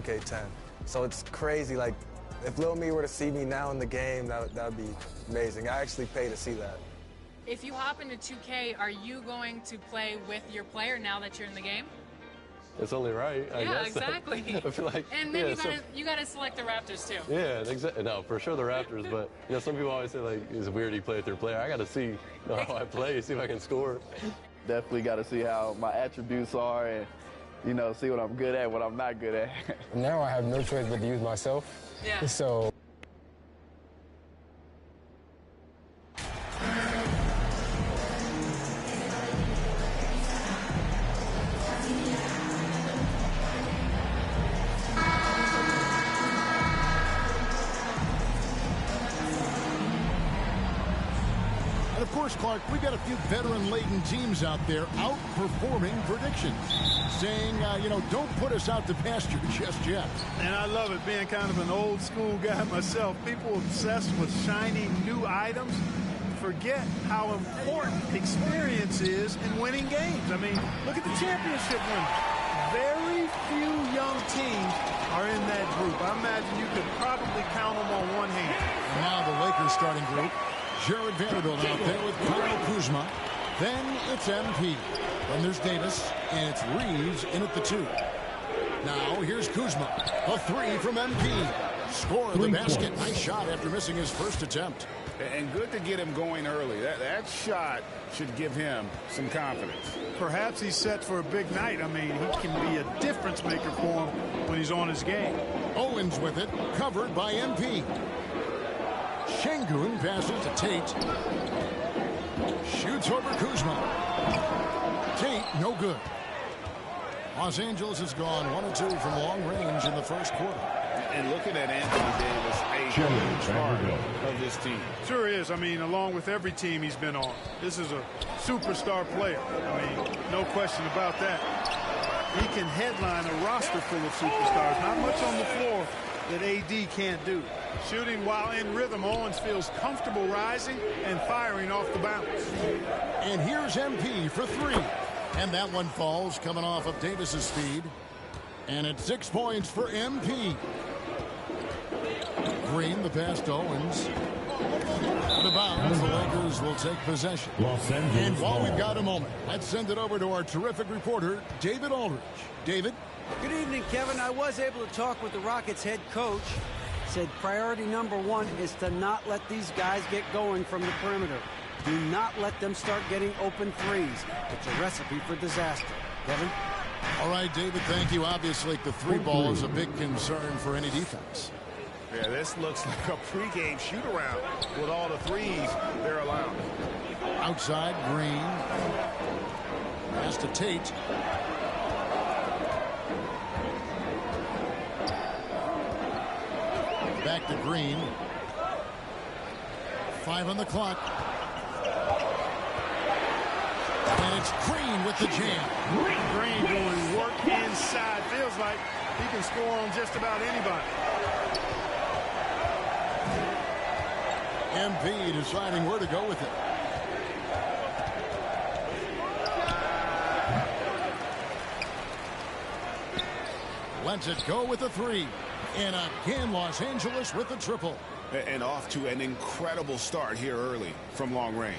2K10. So it's crazy. Like, if Lil Me were to see me now in the game, that would be amazing. I actually pay to see that. If you hop into 2K, are you going to play with your player now that you're in the game? It's only right, I guess. Exactly. I feel like, and then you gotta select the Raptors too. Yeah, exactly. No, for sure the Raptors, but some people always say like it's weird you play with your player. I gotta see how I play, see if I can score. Definitely got to see how my attributes are and, see what I'm good at, what I'm not good at. Now I have no choice but to use myself. Yeah. So. Of course, Clark, we've got a few veteran-laden teams out there outperforming predictions, saying, don't put us out to pasture just yet. And I love it, being kind of an old-school guy myself. People obsessed with shiny new items forget how important experience is in winning games. I mean, look at the championship winners. Very few young teams are in that group. I imagine you could probably count them on one hand. Now the Lakers starting group. Jared Vanderbilt out there with Kyle Kuzma. Then it's MP. Then there's Davis, and it's Reeves in at the 2. Now here's Kuzma. A 3 from MP. Score of the basket. Nice shot after missing his first attempt. And good to get him going early. That shot should give him some confidence. Perhaps he's set for a big night. I mean, he can be a difference maker for him when he's on his game. Owens with it, covered by MP. Şengün passes to Tate. Shoots over Kuzma. Tate, no good. Los Angeles has gone 1-2 from long range in the first quarter. And looking at Anthony Davis, a huge part of this team. Sure is. I mean, along with every team he's been on. This is a superstar player. I mean, no question about that. He can headline a roster full of superstars. Not much on the floor that AD can't do. Shooting while in rhythm, Owens feels comfortable rising and firing off the bounce. And here's MP for 3. And that one falls, coming off of Davis's speed. And it's 6 points for MP. Green, the pass to Owens. Out of bounds, the Lakers will take possession. And while we've got a moment, let's send it over to our terrific reporter, David Aldridge. David? Good evening, Kevin. I was able to talk with the Rockets head coach. Said priority number 1 is to not let these guys get going from the perimeter. Do not let them start getting open threes. It's a recipe for disaster. Kevin? All right, David, thank you. Obviously, the 3 ball is a big concern for any defense. Yeah, this looks like a pregame shoot-around with all the threes they're allowed. Outside, Green. Pass to Tate. Back to Green. 5 on the clock. And it's Green with the jam. Green doing work inside. Feels like he can score on just about anybody. MP deciding where to go with it. Lets it go with a 3. And again, Los Angeles with the triple. And off to an incredible start here early from long range.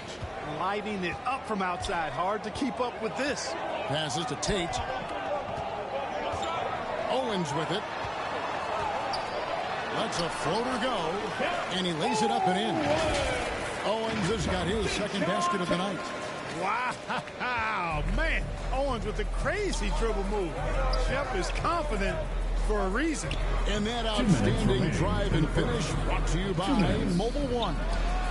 Lighting it up from outside. Hard to keep up with this. Passes to Tate. Owens with it. Lets a floater go. And he lays it up and in. Owens has got his second basket of the night. Wow, man. Owens with a crazy dribble move. Shep is confident for a reason. And that outstanding drive and finish brought to you by Mobile One.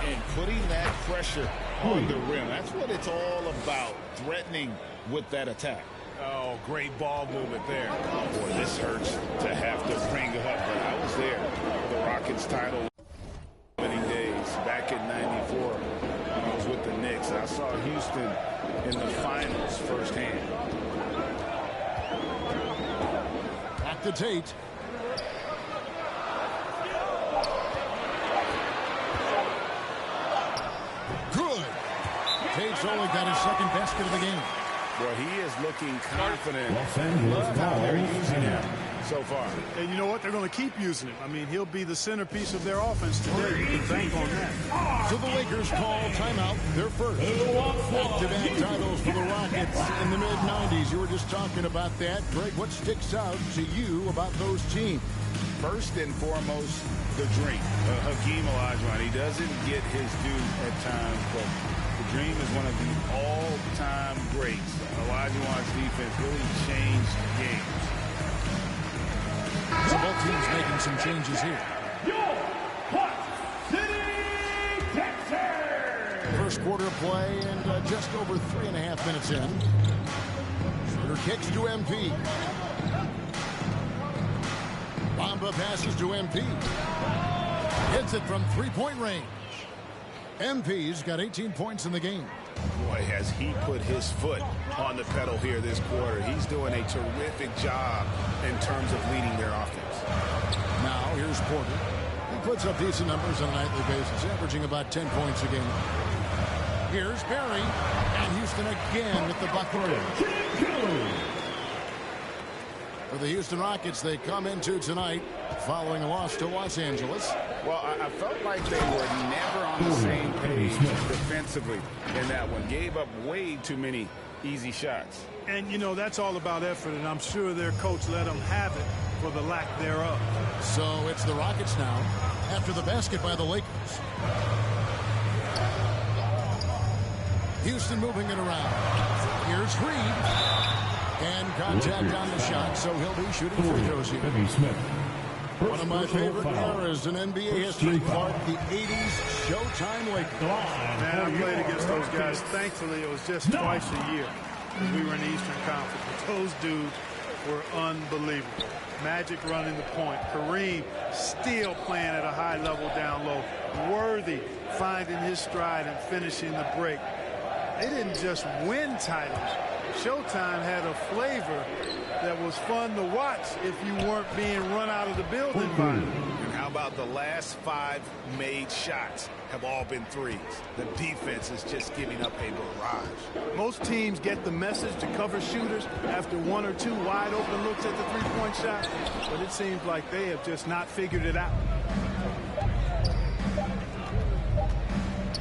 And putting that pressure on the rim. That's what it's all about, threatening with that attack. Oh, great ball movement there. Boy, this hurts to have to bring it up, but I was there for the Rockets title winning days back in '94 when I was with the Knicks. I saw Houston in the finals firsthand. Back to Tate. Good. Tate's only got his second basket of the game. Well, he is looking confident. Love how they're using him. so far. And you know what? They're going to keep using him. I mean, he'll be the centerpiece of their offense today. You can bank on that. So the Lakers call timeout, their first. Back-to-back titles for the Rockets in the mid-90s. You were just talking about that. Greg, what sticks out to you about those teams? First and foremost, the dream. Hakeem Olajuwon, he doesn't get his due at times, but the dream is one of the all-time greats. Olajuwon's defense really changed games. So both teams making some changes here. First quarter play and just over 3.5 minutes in. Schroeder kicks to MP. Bamba passes to MP. Hits it from three-point range. MP's got 18 points in the game. Boy, has he put his foot on the pedal here this quarter. He's doing a terrific job in terms of leading their offense. Now, here's Porter. He puts up decent numbers on a nightly basis, averaging about 10 points a game. Here's Barry, and Houston again with the bucket. For the Houston Rockets, they come into tonight following a loss to Los Angeles. Well, I felt like they were never on the same page defensively in that one. Gave up way too many easy shots. And, you know, that's all about effort, and I'm sure their coach let them have it for the lack thereof. So it's the Rockets now after the basket by the Lakers. Houston moving it around. Here's Reed. And contact on the shot, so he'll be shooting free throws here. One of my favorite eras in NBA history, Clark, the 80s Showtime Lakers. Man, I played against those guys. Thankfully, it was just twice a year when we were in the Eastern Conference. But those dudes were unbelievable. Magic running the point. Kareem still playing at a high level down low. Worthy finding his stride and finishing the break. They didn't just win titles. Showtime had a flavor that was fun to watch if you weren't being run out of the building by them. And how about the last 5 made shots have all been threes? The defense is just giving up a barrage. Most teams get the message to cover shooters after 1 or 2 wide open looks at the three-point shot, but it seems like they have just not figured it out.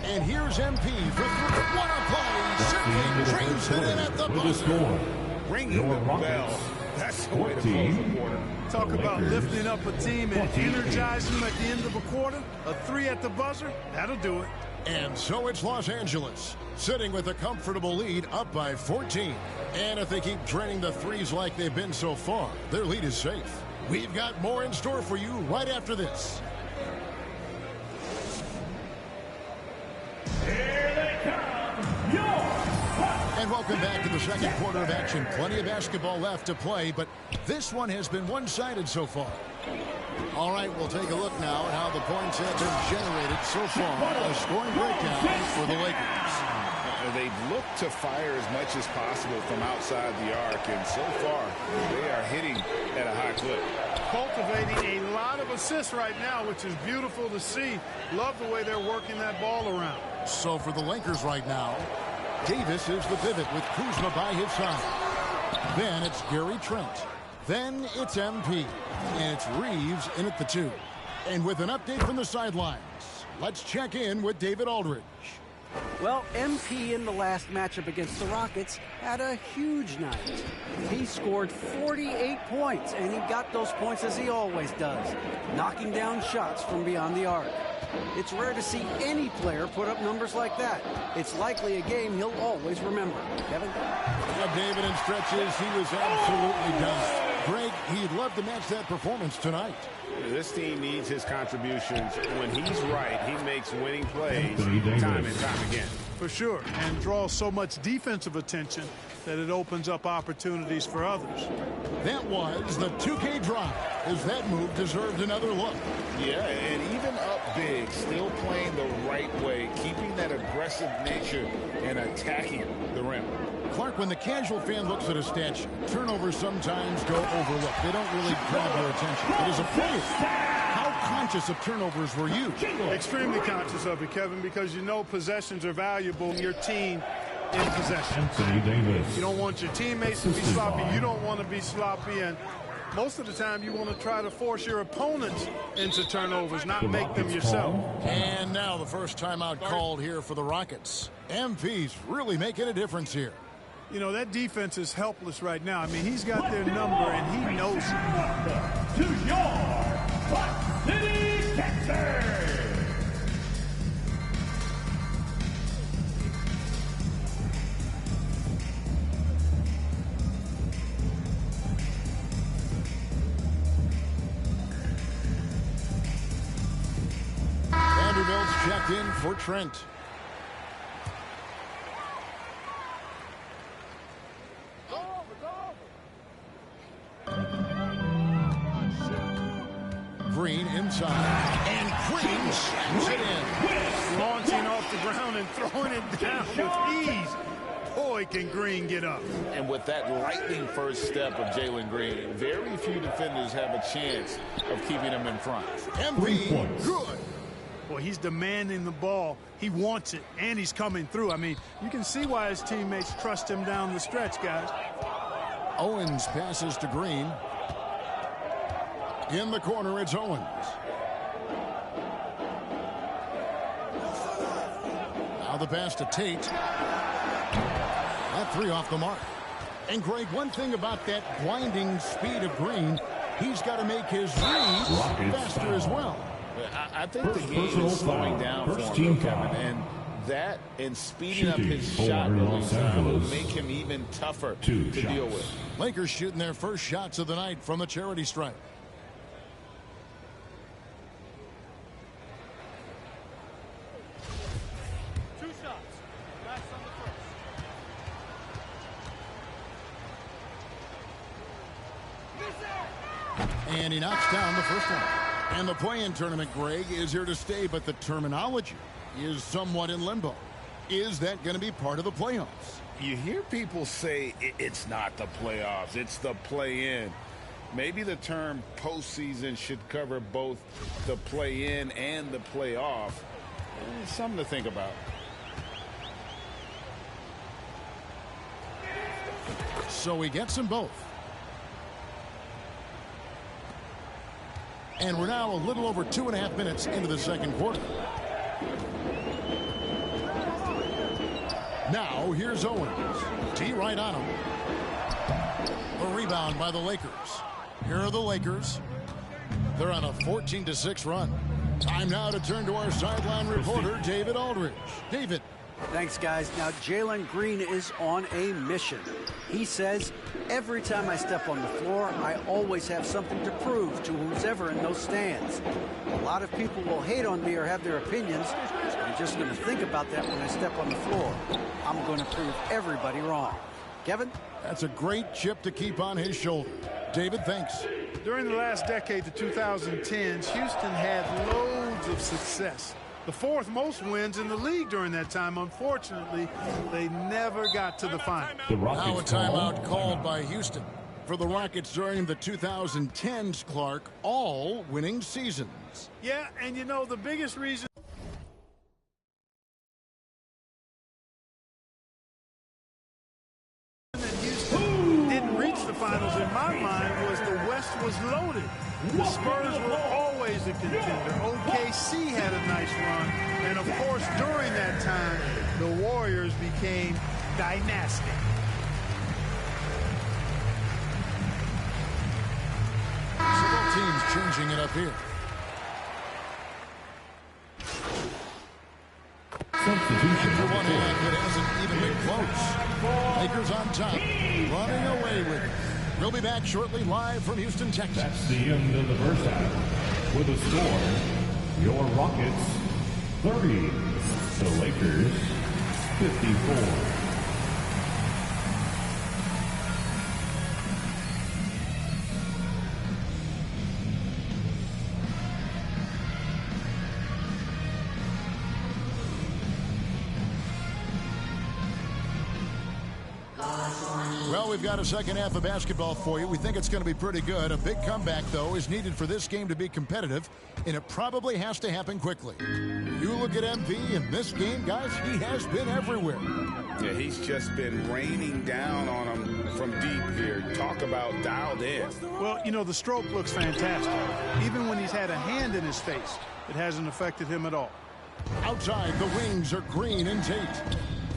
And here's MP for 3. What a play! Simply trains it in at the buzzer. Ringing the bell. That's the way to close the quarter. Talk about lifting up a team and energizing them at the end of a quarter. A 3 at the buzzer, that'll do it. And so it's Los Angeles, sitting with a comfortable lead up by 14. And if they keep draining the threes like they've been so far, their lead is safe. We've got more in store for you right after this. And welcome back to the second quarter of action. Plenty of basketball left to play, but this one has been one-sided so far. All right, we'll take a look now at how the points have been generated so far. A scoring breakdown for the Lakers. They've looked to fire as much as possible from outside the arc, and so far they are hitting at a high clip. Cultivating a lot of assists right now, which is beautiful to see. Love the way they're working that ball around. So for the Lakers right now, Davis is the pivot with Kuzma by his side. Then it's Gary Trent. Then it's MP. And it's Reeves in at the 2. And with an update from the sidelines, let's check in with David Aldridge. Well, MP in the last matchup against the Rockets had a huge night. He scored 48 points, and he got those points as he always does, knocking down shots from beyond the arc. It's rare to see any player put up numbers like that. It's likely a game he'll always remember. Kevin? Yeah, David, in stretches, he was absolutely done. Greg, he'd love to match that performance tonight. This team needs his contributions. When he's right, he makes winning plays time and time again. For sure, and draws so much defensive attention that it opens up opportunities for others. That was the 2K drop, as that move deserved another look. Yeah, and even up big, still playing the right way, keeping that aggressive nature and attacking the rim. Clark, when the casual fan looks at a stat sheet, turnovers sometimes go overlooked. They don't really grab your attention. But as a player, how conscious of turnovers were you? Extremely conscious of it, Kevin, because you know possessions are valuable in your team in possession. Anthony Davis. You don't want your teammates to be sloppy. You don't want to be sloppy. And most of the time you want to try to force your opponents into turnovers, not make them yourself. And now the first timeout called here for the Rockets. MP's really making a difference here. You know, that defense is helpless right now. I mean, he's got their number, and he knows it. To your Buck City, Texas! Vanderbilt's checked in for Trent. Green inside, and Green slams it in. Launching off the ground and throwing it down with ease. Boy, can Green get up. And with that lightning first step of Jalen Green, very few defenders have a chance of keeping him in front. MP, good. Boy, he's demanding the ball. He wants it, and he's coming through. I mean, you can see why his teammates trust him down the stretch, guys. Owens passes to Green. In the corner, it's Owens. Now the pass to Tate. That three off the mark. And, Greg, one thing about that blinding speed of Green, he's got to make his reads faster as well. I think the game is slowing down for him, Kevin, and that and speeding up his shot release will make him even tougher to deal with. Lakers shooting their first shots of the night from the charity stripe. And he knocks down the first one. And the play-in tournament, Greg, is here to stay, but the terminology is somewhat in limbo. Is that going to be part of the playoffs? You hear people say it's not the playoffs, it's the play-in. Maybe the term postseason should cover both the play-in and the playoff. Something to think about. So he gets them both. And we're now a little over 2.5 minutes into the second quarter. Now here's Owens. T right on him. A rebound by the Lakers. Here are the Lakers. They're on a 14-6 run. Time now to turn to our sideline reporter, David Aldridge. David. Thanks, guys. Now, Jalen Green is on a mission. He says, every time I step on the floor, I always have something to prove to who's ever in those stands. A lot of people will hate on me or have their opinions. I'm just going to think about that when I step on the floor. I'm going to prove everybody wrong. Kevin? That's a great chip to keep on his shoulder. David, thanks. During the last decade, the 2010s, Houston had loads of success. The fourth most wins in the league during that time. Unfortunately, they never got to the final. Now a timeout called by Houston. For the Rockets during the 2010s, Clark, all winning seasons. Yeah, and you know, the biggest reason that Houston didn't reach the finals, in my mind, was the West was loaded. The Spurs were always a contender. OKC had a nice run. And, of course, during that time, the Warriors became dynastic. Several teams changing it up here. Substitution. After one half, it hasn't even been close. Lakers on top, running away with it. We'll be back shortly live from Houston, Texas. That's the end of the first half. With a score, your Rockets 30, the Lakers 54. Well, we've got a second half of basketball for you. We think it's going to be pretty good. A big comeback, though, is needed for this game to be competitive, and it probably has to happen quickly. You look at MP in this game, guys, he has been everywhere. Yeah, he's just been raining down on him from deep here. Talk about dialed in. Well, you know, the stroke looks fantastic. Even when he's had a hand in his face, it hasn't affected him at all. Outside, the wings are Green and Tate.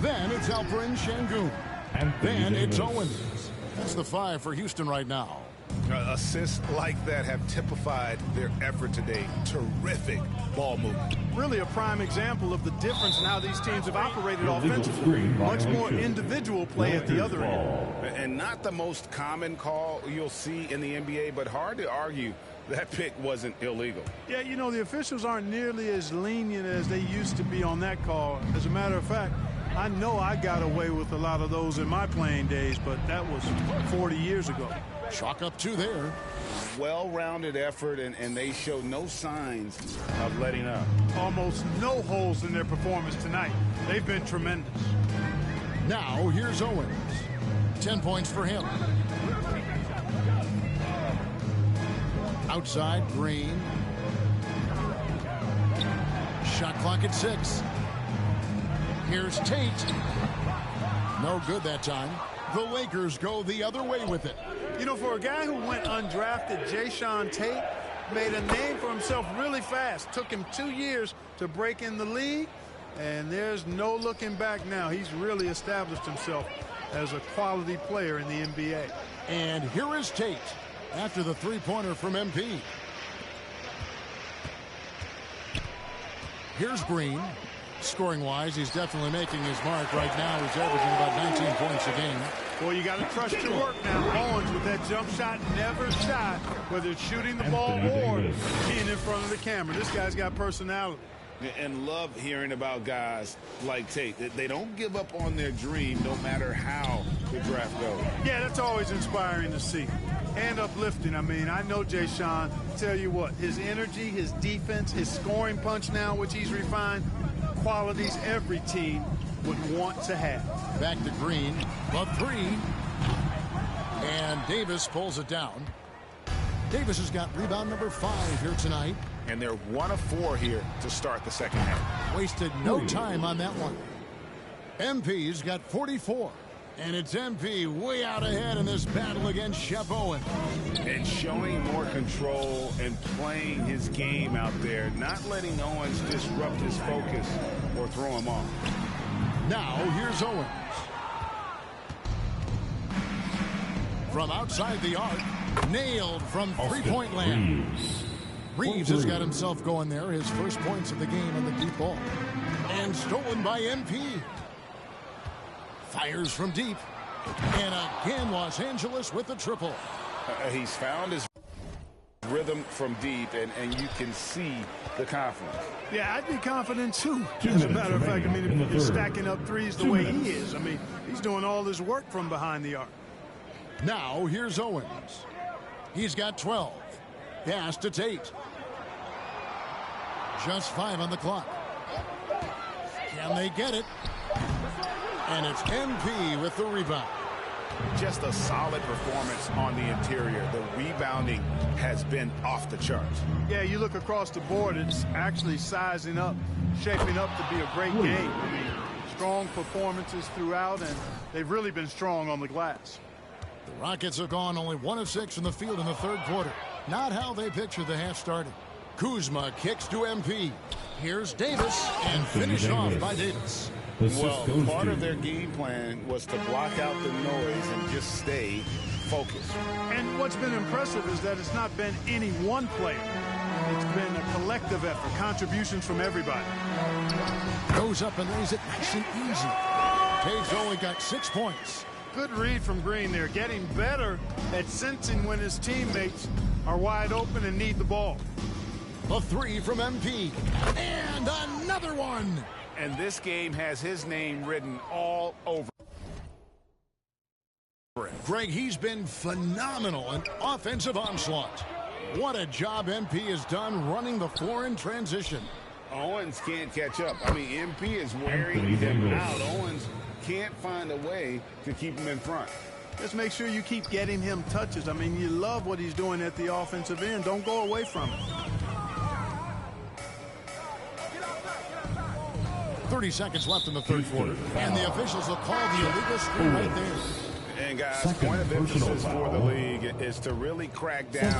Then it's Alperen Sengun. And then it's Owens. That's the 5 for Houston right now. Assists like that have typified their effort today. Terrific ball movement. Really a prime example of the difference in how these teams have operated offensively. Much more individual play at the other end. And not the most common call you'll see in the NBA, but hard to argue that pick wasn't illegal. Yeah, you know, the officials aren't nearly as lenient as they used to be on that call. As a matter of fact, I know I got away with a lot of those in my playing days, but that was 40 years ago. Chalk up 2 there. Well-rounded effort, and they show no signs of letting up. Almost no holes in their performance tonight. They've been tremendous. Now here's Owens. 10 points for him. Outside, Green. Shot clock at 6. Here's Tate. No good that time. The Lakers go the other way with it. You know, for a guy who went undrafted, Jae'Sean Tate made a name for himself really fast. Took him 2 years to break in the league, and there's no looking back now. He's really established himself as a quality player in the NBA. And here is Tate after the 3-pointer from MP. Here's Green. Scoring-wise, he's definitely making his mark. Right now, he's averaging about 19 points a game. Well, you got to trust your work now. Owens with that jump shot, never shy, whether it's shooting the ball or being in front of the camera. This guy's got personality. And love hearing about guys like Tate. They don't give up on their dream no matter how the draft goes. Yeah, that's always inspiring to see. And uplifting. I mean, I know Jae'Sean. Tell you what, his energy, his defense, his scoring punch now, which he's refined, qualities every team would want to have. Back to Green. The 3. And Davis pulls it down. Davis has got rebound number 5 here tonight. And they're 1 of 4 here to start the second half. Wasted no time on that one. MP's got 44. And it's MP way out ahead in this battle against Shep Owen. And showing more control and playing his game out there, not letting Owens disrupt his focus or throw him off. Now here's Owens. From outside the arc, nailed from 3-point land. Reeves has got himself going there. His first points of the game on the deep ball. And stolen by MP. Fires from deep. And again, Los Angeles with the triple. He's found his rhythm from deep, and you can see the confidence. Yeah, I'd be confident, too. As a matter of fact, I mean, if he's stacking up threes the way he is, I mean, he's doing all his work from behind the arc. Now, here's Owens. He's got 12. Pass to Tate. Just 5 on the clock. Can they get it? And it's MP with the rebound. Just a solid performance on the interior. The rebounding has been off the charts. Yeah, you look across the board, it's actually sizing up, shaping up to be a great game. I mean, strong performances throughout, and they've really been strong on the glass. The Rockets have gone only 1 of 6 from the field in the third quarter. Not how they pictured the half started. Kuzma kicks to MP. Here's Davis, and finished off by Davis. Well, part of their game plan was to block out the noise and just stay focused. And what's been impressive is that it's not been any one player. It's been a collective effort, contributions from everybody. Goes up and lays it nice and easy. Tate's only got 6 points. Good read from Green there, getting better at sensing when his teammates are wide open and need the ball. A 3 from MP. And another one. And this game has his name written all over it. Greg, he's been phenomenal in offensive onslaught. What a job MP has done running the floor in transition. Owens can't catch up. I mean, MP is wearing him out. Owens can't find a way to keep him in front. Just make sure you keep getting him touches. I mean, you love what he's doing at the offensive end. Don't go away from it. 30 seconds left in the third quarter, and the officials will call the illegal screen right there. And guys, point of emphasis for the league is to really crack down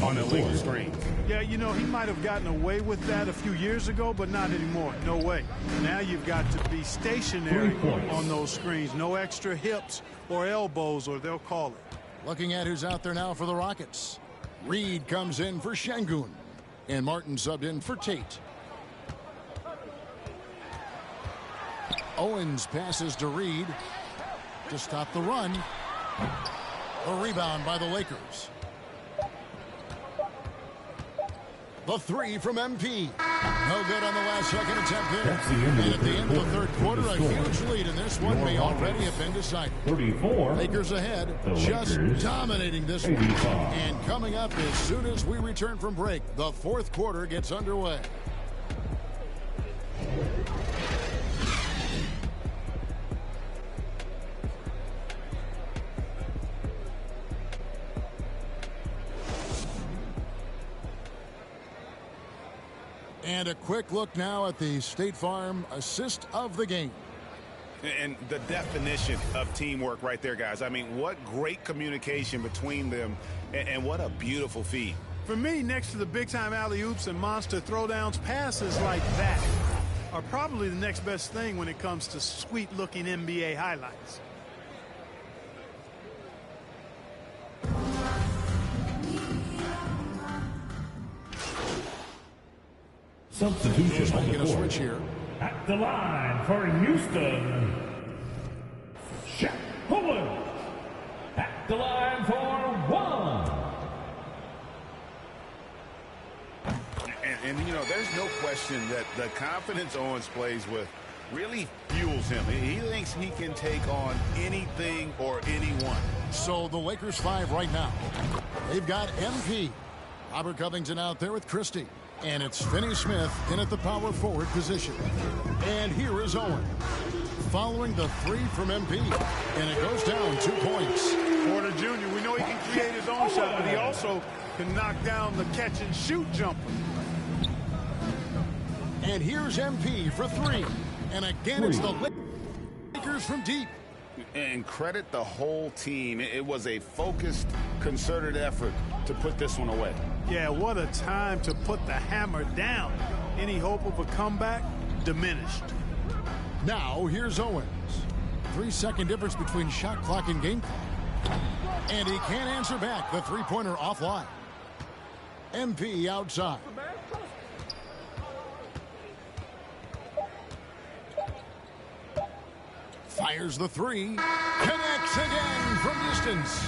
on illegal screens. Yeah, you know, he might have gotten away with that a few years ago, but not anymore. No way. Now you've got to be stationary on those screens. No extra hips or elbows, or they'll call it. Looking at who's out there now for the Rockets. Reed comes in for Şengün, and Martin subbed in for Tate. Owens passes to Reed to stop the run. A rebound by the Lakers. The three from MP. No good on the last second attempt there. And at the end of the third quarter, a huge lead, and this one may already have been decided. 34. Lakers ahead, just dominating this one. And coming up as soon as we return from break, the fourth quarter gets underway. And a quick look now at the State Farm assist of the game. And the definition of teamwork right there, guys. I mean, what great communication between them, and what a beautiful feed. For me, next to the big-time alley-oops and monster throwdowns, passes like that are probably the next best thing when it comes to sweet-looking NBA highlights. Substitution on the court. Switch here. At the line for Houston, Shaq Fuller. At the line for one. And you know, there's no question that the confidence Owens plays with really fuels him. He thinks he can take on anything or anyone. So the Lakers 5 right now. They've got MP. Robert Covington out there with Christie. And it's Finney Smith in at the power forward position. And here is Owen. Following the three from MP. And it goes down 2 points. Porter Jr., we know he can create his own shot, but he also can knock down the catch-and-shoot jumper. And here's MP for 3. And again, it's the Lakers from deep. And credit the whole team. It was a focused, concerted effort to put this one away. Yeah, what a time to put the hammer down. Any hope of a comeback? Diminished. Now, here's Owens. 3-second difference between shot clock and game clock. And he can't answer back. The three-pointer offline. MP outside. Fires the 3. Connects again from distance.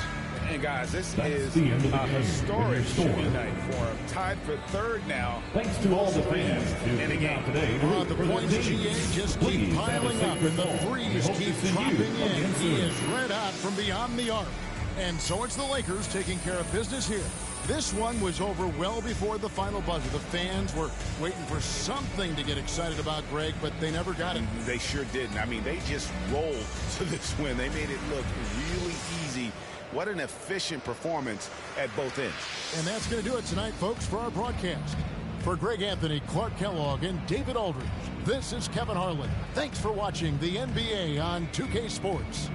And guys, this is a historic shooting night for him. Tied for third now. Thanks to all the fans and again today. The points GA just keep piling up, and the threes keep dropping in. He is red hot from beyond the arc. And so it's the Lakers taking care of business here. This one was over well before the final buzzer. The fans were waiting for something to get excited about, Greg, but they never got it. They sure didn't. I mean, they just rolled to this win. They made it look really easy. What an efficient performance at both ends. And that's going to do it tonight, folks, for our broadcast. For Greg Anthony, Clark Kellogg, and David Aldridge, this is Kevin Harlan. Thanks for watching the NBA on 2K Sports.